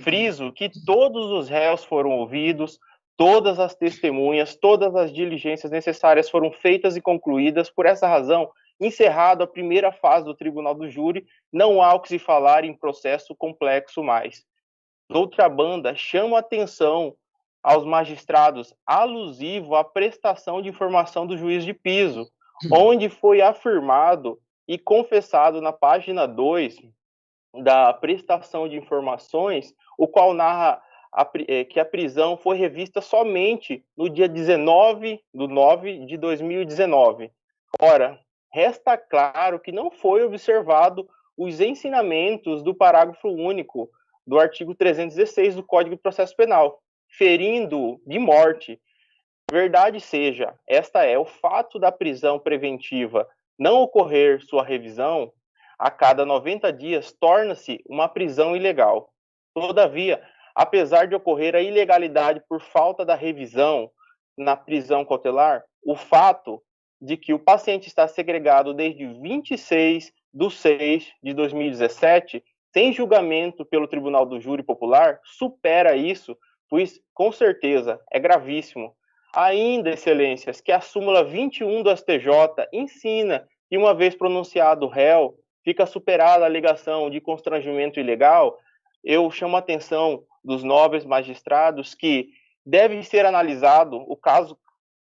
Friso que todos os réus foram ouvidos, todas as testemunhas, todas as diligências necessárias foram feitas e concluídas. Por essa razão, encerrado a primeira fase do tribunal do júri, não há o que se falar em processo complexo mais. Outra banda, chama atenção aos magistrados alusivo à prestação de informação do juiz de piso, onde foi afirmado e confessado na página 2 da prestação de informações, o qual narra que a prisão foi revista somente no dia 19/9/2019. Ora, resta claro que não foi observado os ensinamentos do parágrafo único do artigo 316 do Código de Processo Penal, ferindo de morte. Verdade seja, o fato da prisão preventiva não ocorrer sua revisão a cada 90 dias torna-se uma prisão ilegal. Todavia, apesar de ocorrer a ilegalidade por falta da revisão na prisão cautelar, o fato de que o paciente está segregado desde 26/6/2017, sem julgamento pelo Tribunal do Júri Popular, supera isso, pois, com certeza, é gravíssimo. Ainda, excelências, que a súmula 21 do STJ ensina que, uma vez pronunciado o réu, fica superada a alegação de constrangimento ilegal. Eu chamo a atenção dos nobres magistrados que deve ser analisado o caso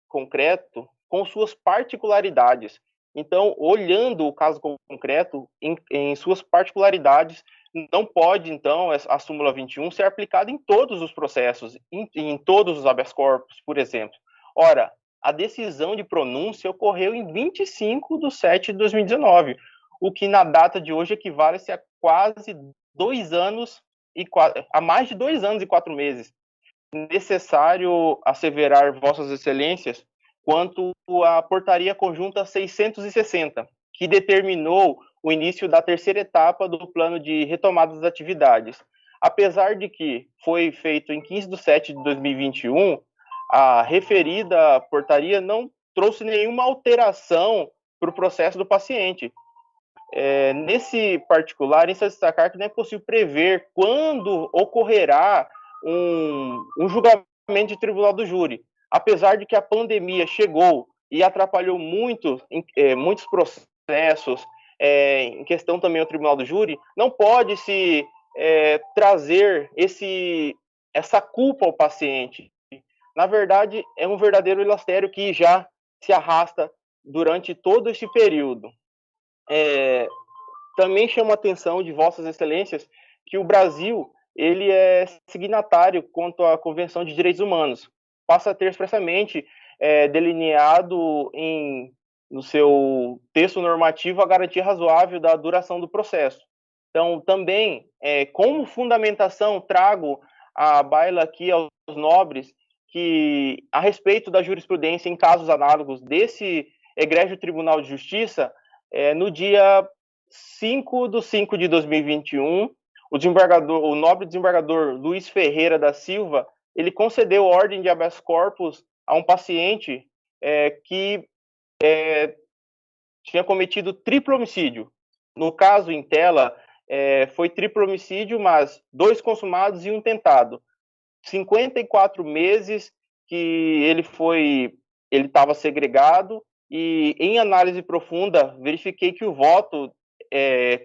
concreto com suas particularidades. Então, olhando o caso concreto em suas particularidades, não pode, então, a súmula 21 ser aplicada em todos os processos, em todos os habeas corpus, por exemplo. Ora, a decisão de pronúncia ocorreu em 25/7/2019, o que na data de hoje equivale-se a quase 2 anos a mais de 2 anos e 4 meses. Necessário asseverar Vossas Excelências quanto à Portaria Conjunta 660, que determinou o início da terceira etapa do plano de retomada das atividades. Apesar de que foi feito em 15 de setembro de 2021, a referida portaria não trouxe nenhuma alteração para o processo do paciente. Nesse particular, isso é destacar que não é possível prever quando ocorrerá um julgamento de tribunal do júri. Apesar de que a pandemia chegou e atrapalhou muitos processos, em questão também ao tribunal do júri, não pode se trazer essa culpa ao paciente. Na verdade, é um verdadeiro ilastério que já se arrasta durante todo esse período. Também chamo a atenção de Vossas Excelências que o Brasil ele é signatário quanto à Convenção de Direitos Humanos. Passa a ter expressamente delineado no seu texto normativo a garantia razoável da duração do processo. Então, também, como fundamentação, trago à baila aqui aos nobres que, a respeito da jurisprudência em casos análogos desse egrégio Tribunal de Justiça, no dia 5 de 5 de 2021, o nobre desembargador Luiz Ferreira da Silva, ele concedeu ordem de habeas corpus a um paciente que tinha cometido triplo homicídio. No caso em tela, foi triplo homicídio, mas 2 consumados e 1 tentado. 54 meses que ele estava segregado, e em análise profunda verifiquei que o voto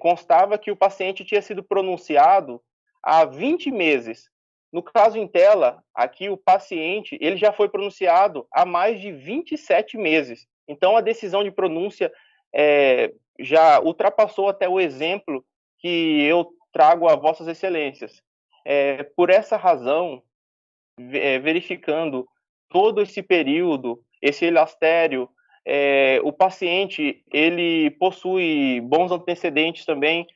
constava que o paciente tinha sido pronunciado há 20 meses. No caso em tela, aqui o paciente ele já foi pronunciado há mais de 27 meses. Então a decisão de pronúncia já ultrapassou até o exemplo que eu trago a Vossas Excelências. Por essa razão, verificando todo esse período, esse elastério, o paciente ele possui bons antecedentes também,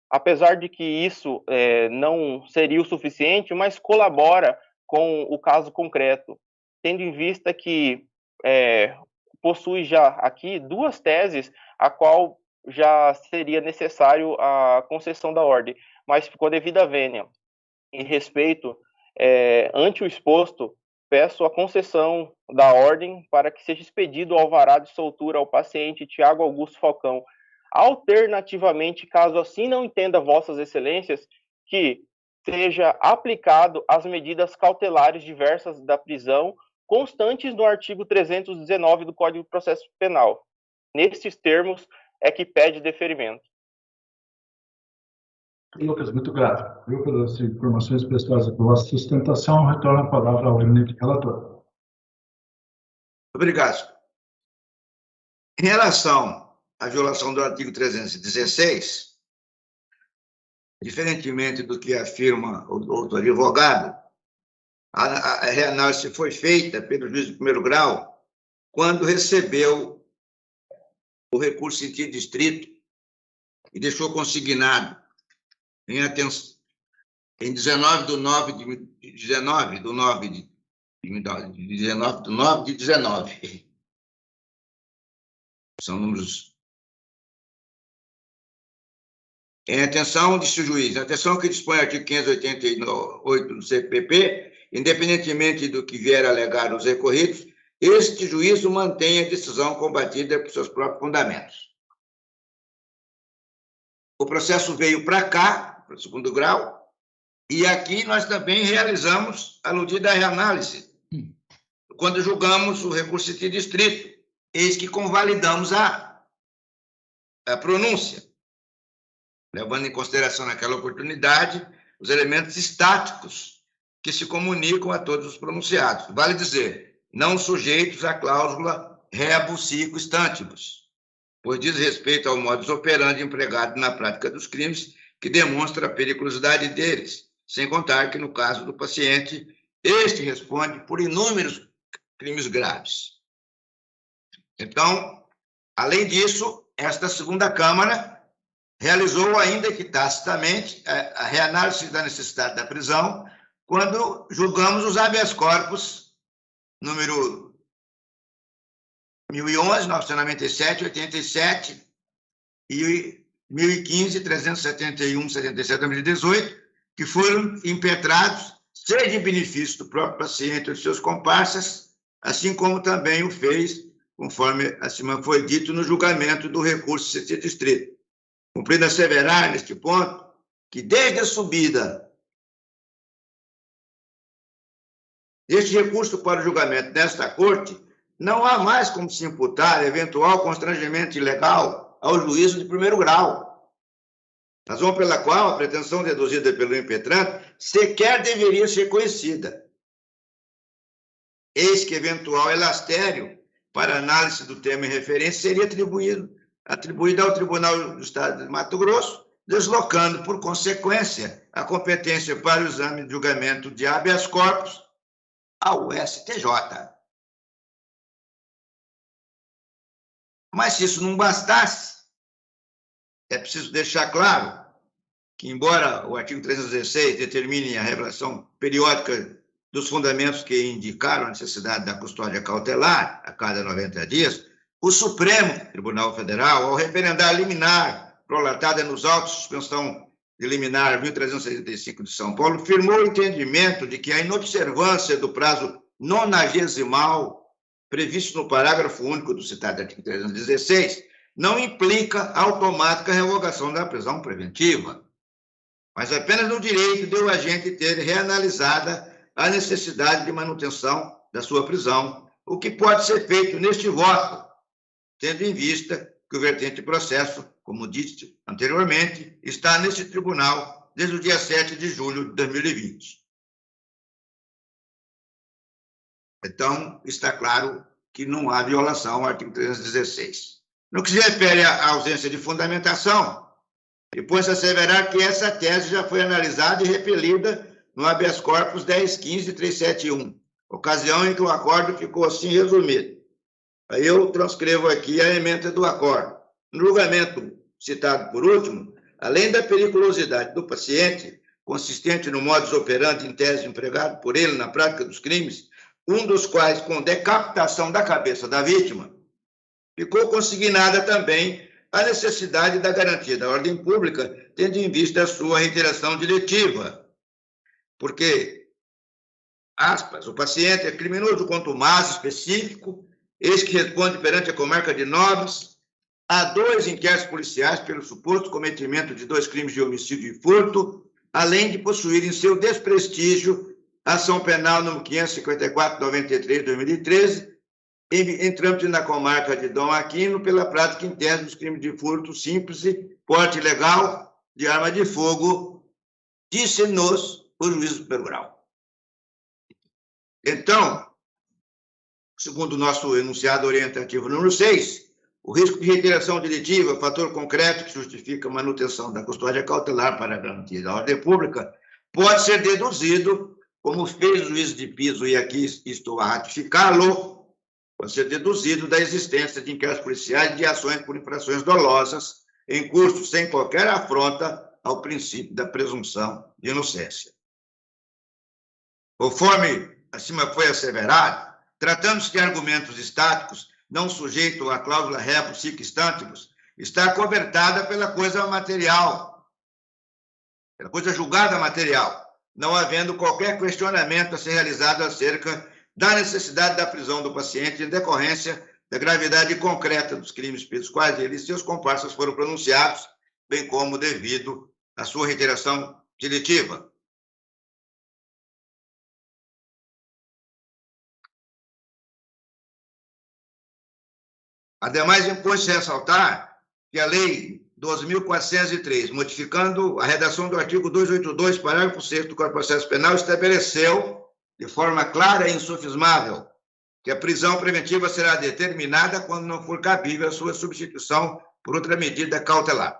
apesar de que isso não seria o suficiente, mas colabora com o caso concreto, tendo em vista que possui já aqui 2 teses, a qual já seria necessário a concessão da ordem, mas ficou devida vênia. Em respeito, ante o exposto, peço a concessão da ordem para que seja expedido o alvará de soltura ao paciente Tiago Augusto Falcão. Alternativamente, caso assim não entenda Vossas Excelências, que seja aplicado as medidas cautelares diversas da prisão constantes no artigo 319 do Código de Processo Penal. Nesses termos é que pede deferimento. Lucas, muito grato pelas informações prestadas pela vossa sustentação. Retorno a palavra ao eminente relator. Obrigado. Em relação à violação do artigo 316, diferentemente do que afirma o outro advogado, a reanálise foi feita pelo juiz de primeiro grau quando recebeu o recurso em sentido distrito e deixou consignado em 19 de 9 de 19. São números. Em atenção, disse o juiz, atenção que dispõe o artigo 588 do CPP, independentemente do que vier a alegar os recorridos, este juízo mantém a decisão combatida por seus próprios fundamentos. O processo veio para cá, para o segundo grau, e aqui nós também realizamos a aludida reanálise, quando julgamos o recurso de distrito, eis que convalidamos a pronúncia, levando em consideração naquela oportunidade os elementos estáticos que se comunicam a todos os pronunciados. Vale dizer, não sujeitos à cláusula rebus sic stantibus, pois diz respeito ao modus operandi empregado na prática dos crimes, que demonstra a periculosidade deles, sem contar que, no caso do paciente, este responde por inúmeros crimes graves. Então, além disso, esta segunda Câmara realizou, ainda que tacitamente, a reanálise da necessidade da prisão quando julgamos os habeas corpus número 1011, 997, 87 e 1015, 371, 77, 2018, que foram impetrados sem de benefício do próprio paciente ou de seus comparsas, assim como também o fez, conforme acima foi dito, no julgamento do recurso CC Distrito. Cumprindo asseverar, neste ponto, que desde a subida deste recurso para o julgamento desta Corte, não há mais como se imputar eventual constrangimento ilegal ao juízo de primeiro grau, razão pela qual a pretensão deduzida pelo impetrante sequer deveria ser conhecida. Eis que eventual elastério para análise do tema em referência seria atribuído ao Tribunal do Estado de Mato Grosso, deslocando, por consequência, a competência para o exame de julgamento de habeas corpus ao STJ. Mas se isso não bastasse, é preciso deixar claro que, embora o artigo 316 determine a revelação periódica dos fundamentos que indicaram a necessidade da custódia cautelar a cada 90 dias, o Supremo Tribunal Federal, ao referendar a liminar prolatada nos autos de suspensão de liminar 1365 de São Paulo, firmou o entendimento de que a inobservância do prazo nonagesimal previsto no parágrafo único do citado artigo 316 não implica automática revogação da prisão preventiva, mas apenas no direito de o agente ter reanalisada a necessidade de manutenção da sua prisão, o que pode ser feito neste voto, tendo em vista que o vertente processo, como disse anteriormente, está neste tribunal desde o dia 7 de julho de 2020. Então, está claro que não há violação ao artigo 316. No que se refere à ausência de fundamentação, depois asseverar que essa tese já foi analisada e repelida no habeas corpus 10.15.371, ocasião em que o acordo ficou assim resumido. Aí eu transcrevo aqui a ementa do acordo. No julgamento citado por último, além da periculosidade do paciente, consistente no modus operandi em tese empregado por ele na prática dos crimes, um dos quais com decapitação da cabeça da vítima, ficou consignada também a necessidade da garantia da ordem pública, tendo em vista a sua reiteração diretiva. Porque, aspas, o paciente é criminoso contumaz específico, eis que responde perante a comarca de Nobres a 2 inquéritos policiais pelo suposto cometimento de 2 crimes de homicídio e furto, além de possuir em seu desprestígio ação penal número 554/93 de 2013, em trâmite na comarca de Dom Aquino, pela prática em tese dos crimes de furto simples e porte ilegal de arma de fogo, disse-nos o juiz do primeiro grau. Então, segundo o nosso enunciado orientativo número 6, o risco de reiteração diretiva, fator concreto que justifica a manutenção da custódia cautelar para a garantia da ordem pública, pode ser deduzido, como fez o juiz de piso, e aqui estou a ratificá-lo, pode ser deduzido da existência de inquéritos policiais de ações por infrações dolosas em curso sem qualquer afronta ao princípio da presunção de inocência. Conforme acima foi asseverado, tratando-se de argumentos estáticos, não sujeitos à cláusula rebus sic stantibus, está cobertada pela coisa material, pela coisa julgada material, não havendo qualquer questionamento a ser realizado acerca da necessidade da prisão do paciente em decorrência da gravidade concreta dos crimes pelos quais ele e seus comparsas foram pronunciados, bem como devido à sua reiteração diretiva. Ademais, impõe-se ressaltar que a Lei 12.403, modificando a redação do artigo 282, parágrafo 6º do Código de Processo Penal, estabeleceu, de forma clara e insofismável, que a prisão preventiva será determinada quando não for cabível a sua substituição por outra medida cautelar.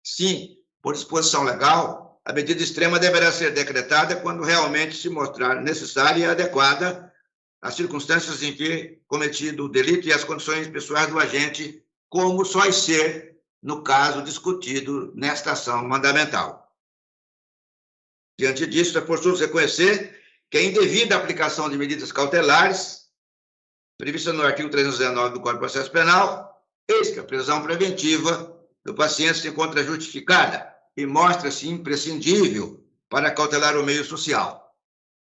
Sim, por disposição legal, a medida extrema deverá ser decretada quando realmente se mostrar necessária e adequada às circunstâncias em que cometido o delito e às condições pessoais do agente, como só ser no caso discutido nesta ação mandamental. Diante disso, é forçoso reconhecer que a indevida aplicação de medidas cautelares, prevista no artigo 319 do Código de Processo Penal, eis que a prisão preventiva do paciente se encontra justificada e mostra-se imprescindível para cautelar o meio social,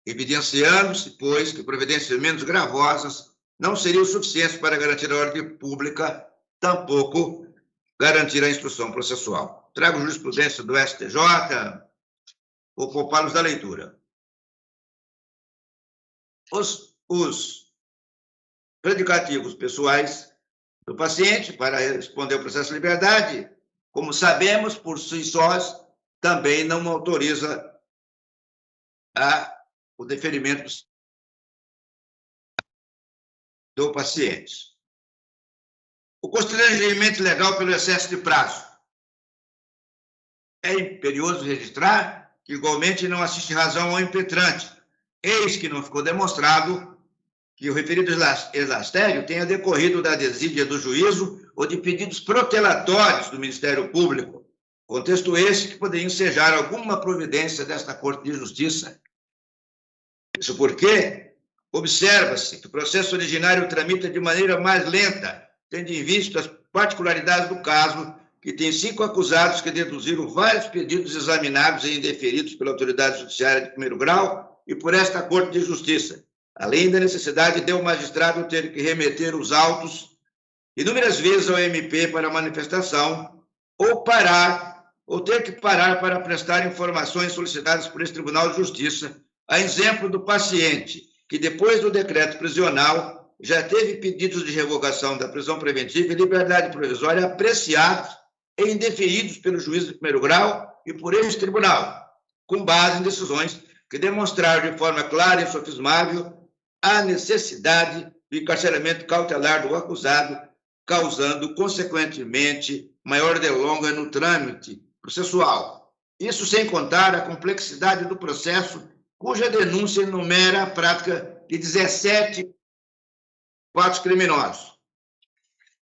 evidenciando-se, pois, que providências menos gravosas não seriam suficientes para garantir a ordem pública, tampouco garantir a instrução processual. Trago jurisprudência do STJ, vou poupá-los da leitura. Os predicativos pessoais do paciente para responder ao processo de liberdade, como sabemos, por si sós, também não autoriza o deferimento do paciente. O constrangimento legal pelo excesso de prazo. É imperioso registrar que, igualmente, não assiste razão ao impetrante, eis que não ficou demonstrado que o referido exastério tenha decorrido da desídia do juízo ou de pedidos protelatórios do Ministério Público, contexto esse que poderia ensejar alguma providência desta Corte de Justiça. Isso porque observa-se que o processo originário tramita de maneira mais lenta, tendo em vista as particularidades do caso, que tem 5 acusados que deduziram vários pedidos examinados e indeferidos pela autoridade judiciária de primeiro grau e por esta Corte de Justiça, além da necessidade de o magistrado ter que remeter os autos inúmeras vezes ao MP para manifestação, ou ter que parar para prestar informações solicitadas por esse Tribunal de Justiça, a exemplo do paciente, que depois do decreto prisional já teve pedidos de revogação da prisão preventiva e liberdade provisória apreciados e indeferidos pelo juiz de primeiro grau e por este tribunal, com base em decisões que demonstraram de forma clara e insofismável a necessidade do encarceramento cautelar do acusado, causando, consequentemente, maior delonga no trâmite processual. Isso sem contar a complexidade do processo, cuja denúncia enumera a prática de 17 fatos criminosos.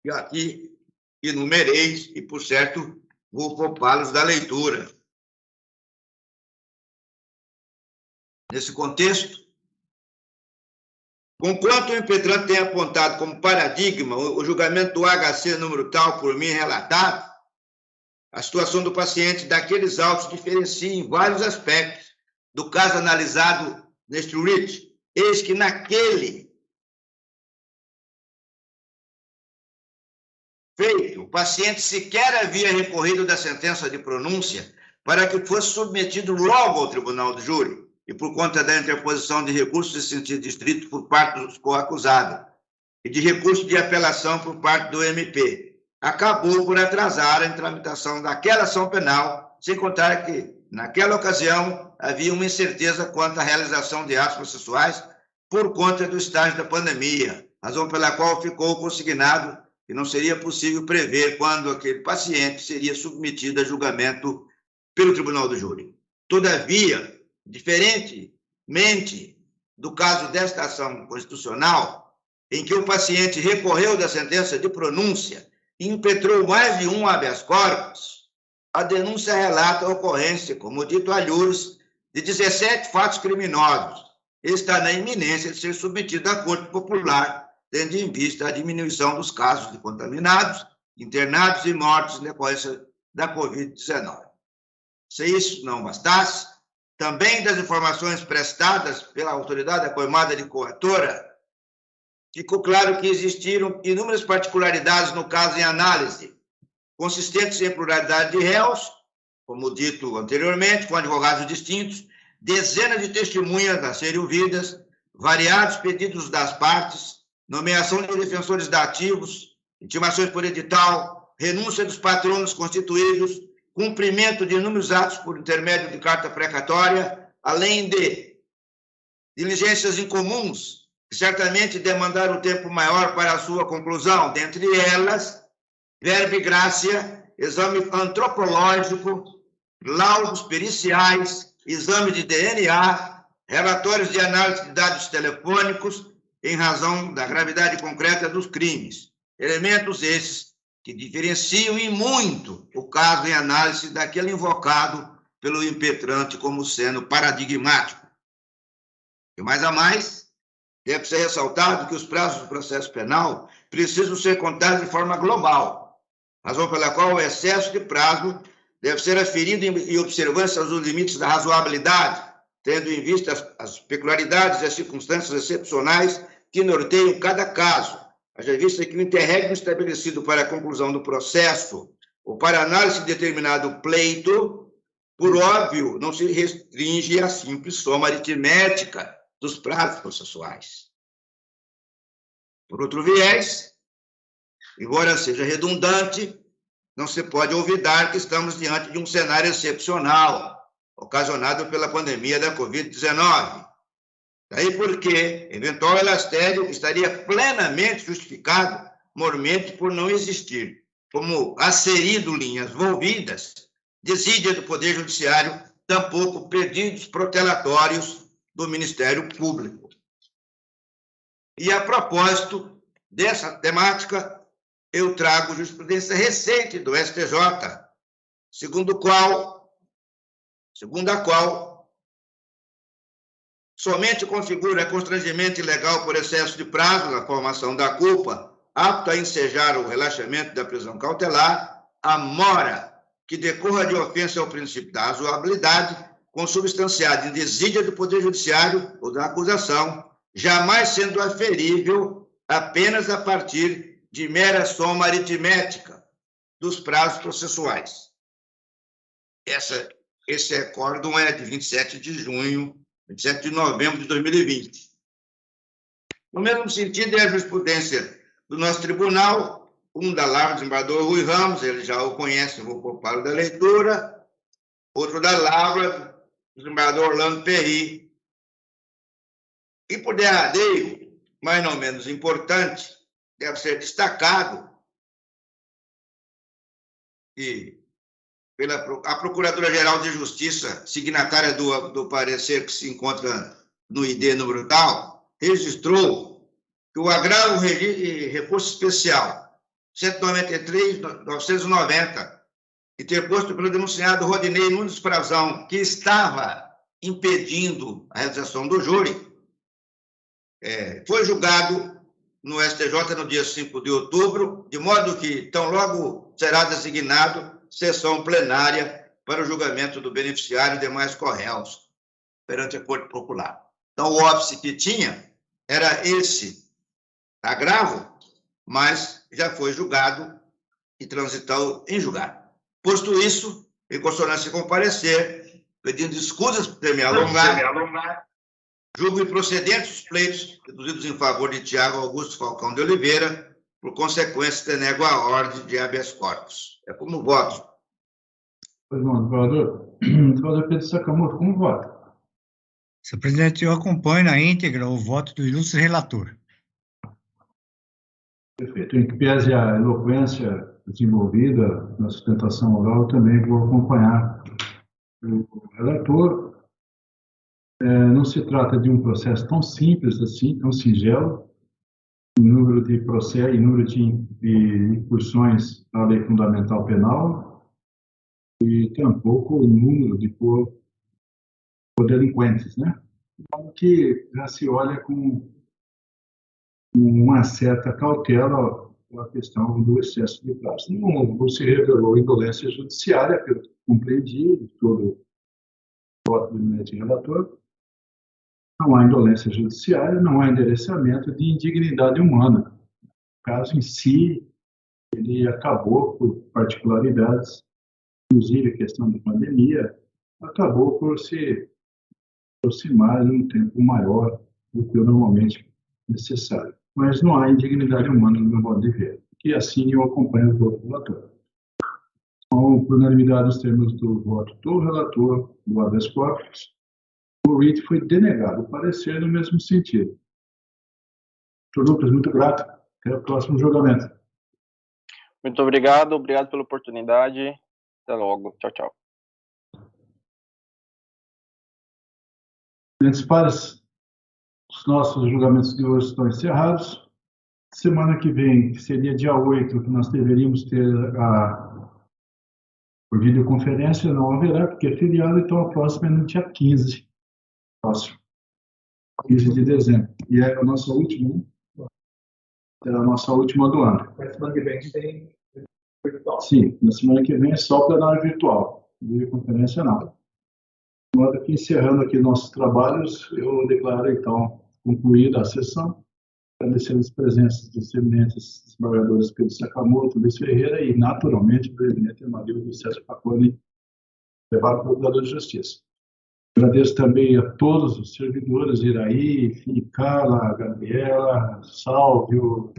E aqui enumerei, e, por certo, vou poupá-los da leitura. Nesse contexto, conquanto o impetrante tem apontado como paradigma o julgamento do HC número tal por mim relatado, a situação do paciente daqueles autos diferencia em vários aspectos do caso analisado neste writ. Eis que naquele feito, o paciente sequer havia recorrido da sentença de pronúncia para que fosse submetido logo ao tribunal de júri, e por conta da interposição de recursos de sentido estrito por parte dos coacusados e de recurso de apelação por parte do MP, acabou por atrasar a tramitação daquela ação penal, sem contar que, naquela ocasião, havia uma incerteza quanto à realização de atos processuais por conta do estágio da pandemia, razão pela qual ficou consignado que não seria possível prever quando aquele paciente seria submetido a julgamento pelo tribunal do júri. Todavia, diferentemente do caso desta ação constitucional, em que o paciente recorreu da sentença de pronúncia e impetrou mais de um habeas corpus, a denúncia relata a ocorrência, como dito a Lures, de 17 fatos criminosos e está na iminência de ser submetido à Corte Popular, tendo em vista a diminuição dos casos de contaminados, internados e mortos em decorrência da Covid-19. Se isso não bastasse, também das informações prestadas pela autoridade acoimada de coatora, ficou claro que existiram inúmeras particularidades no caso em análise, consistentes em pluralidade de réus, como dito anteriormente, com advogados distintos, dezenas de testemunhas a serem ouvidas, variados pedidos das partes, nomeação de defensores dativos, intimações por edital, renúncia dos patronos constituídos, cumprimento de inúmeros atos por intermédio de carta precatória, além de diligências incomuns, que certamente demandaram tempo maior para a sua conclusão, dentre elas, verba e graça, exame antropológico, laudos periciais, exame de DNA, relatórios de análise de dados telefônicos, em razão da gravidade concreta dos crimes. Elementos esses que diferenciam em muito o caso em análise daquele invocado pelo impetrante como sendo paradigmático. E mais a mais, deve ser ressaltado que os prazos do processo penal precisam ser contados de forma global, razão pela qual o excesso de prazo deve ser aferido em observância aos limites da razoabilidade, tendo em vista as peculiaridades e as circunstâncias excepcionais que norteiam cada caso, haja vista que o interregno estabelecido para a conclusão do processo ou para análise de determinado pleito, por óbvio, não se restringe à simples soma aritmética dos prazos processuais. Por outro viés, embora seja redundante, não se pode olvidar que estamos diante de um cenário excepcional, ocasionado pela pandemia da Covid-19. Daí porque eventual elastério estaria plenamente justificado, mormente por não existir, como asserido linhas volvidas, desídia do Poder Judiciário, tampouco pedidos protelatórios do Ministério Público. E a propósito dessa temática, eu trago jurisprudência recente do STJ, segundo a qual somente configura constrangimento ilegal por excesso de prazo na formação da culpa, apto a ensejar o relaxamento da prisão cautelar, a mora que decorra de ofensa ao princípio da razoabilidade, consubstanciada em desídia do Poder Judiciário ou da acusação, jamais sendo aferível apenas a partir de mera soma aritmética dos prazos processuais. Esse acórdão é de 27 de novembro de 2020. No mesmo sentido, é a jurisprudência do nosso tribunal, um da Lavra, do desembargador Rui Ramos, ele já o conhece, vou poupá-lo da leitura, outro da Lavra, do desembargador Orlando Perry. E, por derradeiro, mas não menos importante, deve ser destacado que a Procuradora-Geral de Justiça, signatária do parecer que se encontra no ID número tal, registrou que o agravo recurso especial 193.990, interposto pelo denunciado Rodinei Nunes Frazão, que estava impedindo a realização do júri, foi julgado no STJ no dia 5 de outubro, de modo que, tão logo será designado sessão plenária para o julgamento do beneficiário e demais corréus perante a Corte Popular. Então, o óbice que tinha era esse agravo, mas já foi julgado e transitou em julgado. Posto isso, em consonância com o parecer, pedindo escusas por ter me alongado, julgo improcedentes os pleitos reduzidos em favor de Tiago Augusto Falcão de Oliveira, por consequência, denego a ordem de habeas corpus. É como voto. Pois não, desembargador. Desembargador Pedro Sakamoto, como vota? Senhor presidente, eu acompanho na íntegra o voto do ilustre relator. Perfeito. Em que pese a eloquência desenvolvida na sustentação oral, eu também vou acompanhar o relator. Não se trata de um processo tão simples assim, tão singelo, em número de processos, em número de incursões à lei fundamental penal, e tampouco o número de delinquentes, né? Então, que já se olha com uma certa cautela a questão do excesso de prazo. Não se revelou indolência judiciária, pelo que compreendi, de todo o voto do eminente relator. Não há indolência judiciária, não há endereçamento de indignidade humana. O caso em si, ele acabou por particularidades, inclusive a questão da pandemia, acabou por se aproximar em um tempo maior do que o normalmente necessário. Mas não há indignidade humana no meu modo de ver. E assim eu acompanho o voto do relator. Então, por unanimidade, nos termos do voto do relator, do habeas corpus, o RIT foi denegado o parecer no mesmo sentido. Dr. Lucas, muito grato. Até o próximo julgamento. Muito obrigado pela oportunidade. Até logo. Tchau, tchau. Os nossos julgamentos de hoje estão encerrados. semana que vem, que seria dia 8, que nós deveríamos ter por videoconferência, não haverá, porque é feriado, então a próxima é no dia 15. Próximo. 15 de dezembro. E é a nossa última, será a nossa última do ano. Na semana que vem tem virtual. Sim, na semana que vem é só o plenário virtual. Videoconferência não. Nós aqui encerrando aqui nossos trabalhos, eu declaro então concluída a sessão, agradecendo as presenças dos eminentes desembargadores Pedro Sakamoto, Luiz Ferreira e, naturalmente, do eminente Amarildo César Facone, levado Procurador de Justiça. Agradeço também a todos os servidores, Iraí, Carla, Gabriela, Sálvio,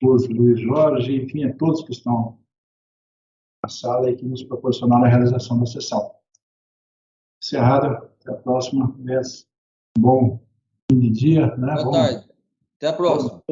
Luiz Jorge, enfim, a todos que estão na sala e que nos proporcionaram a realização da sessão. Encerrada, até a próxima vez. Bom fim de dia, né? Boa tarde. Até a próxima.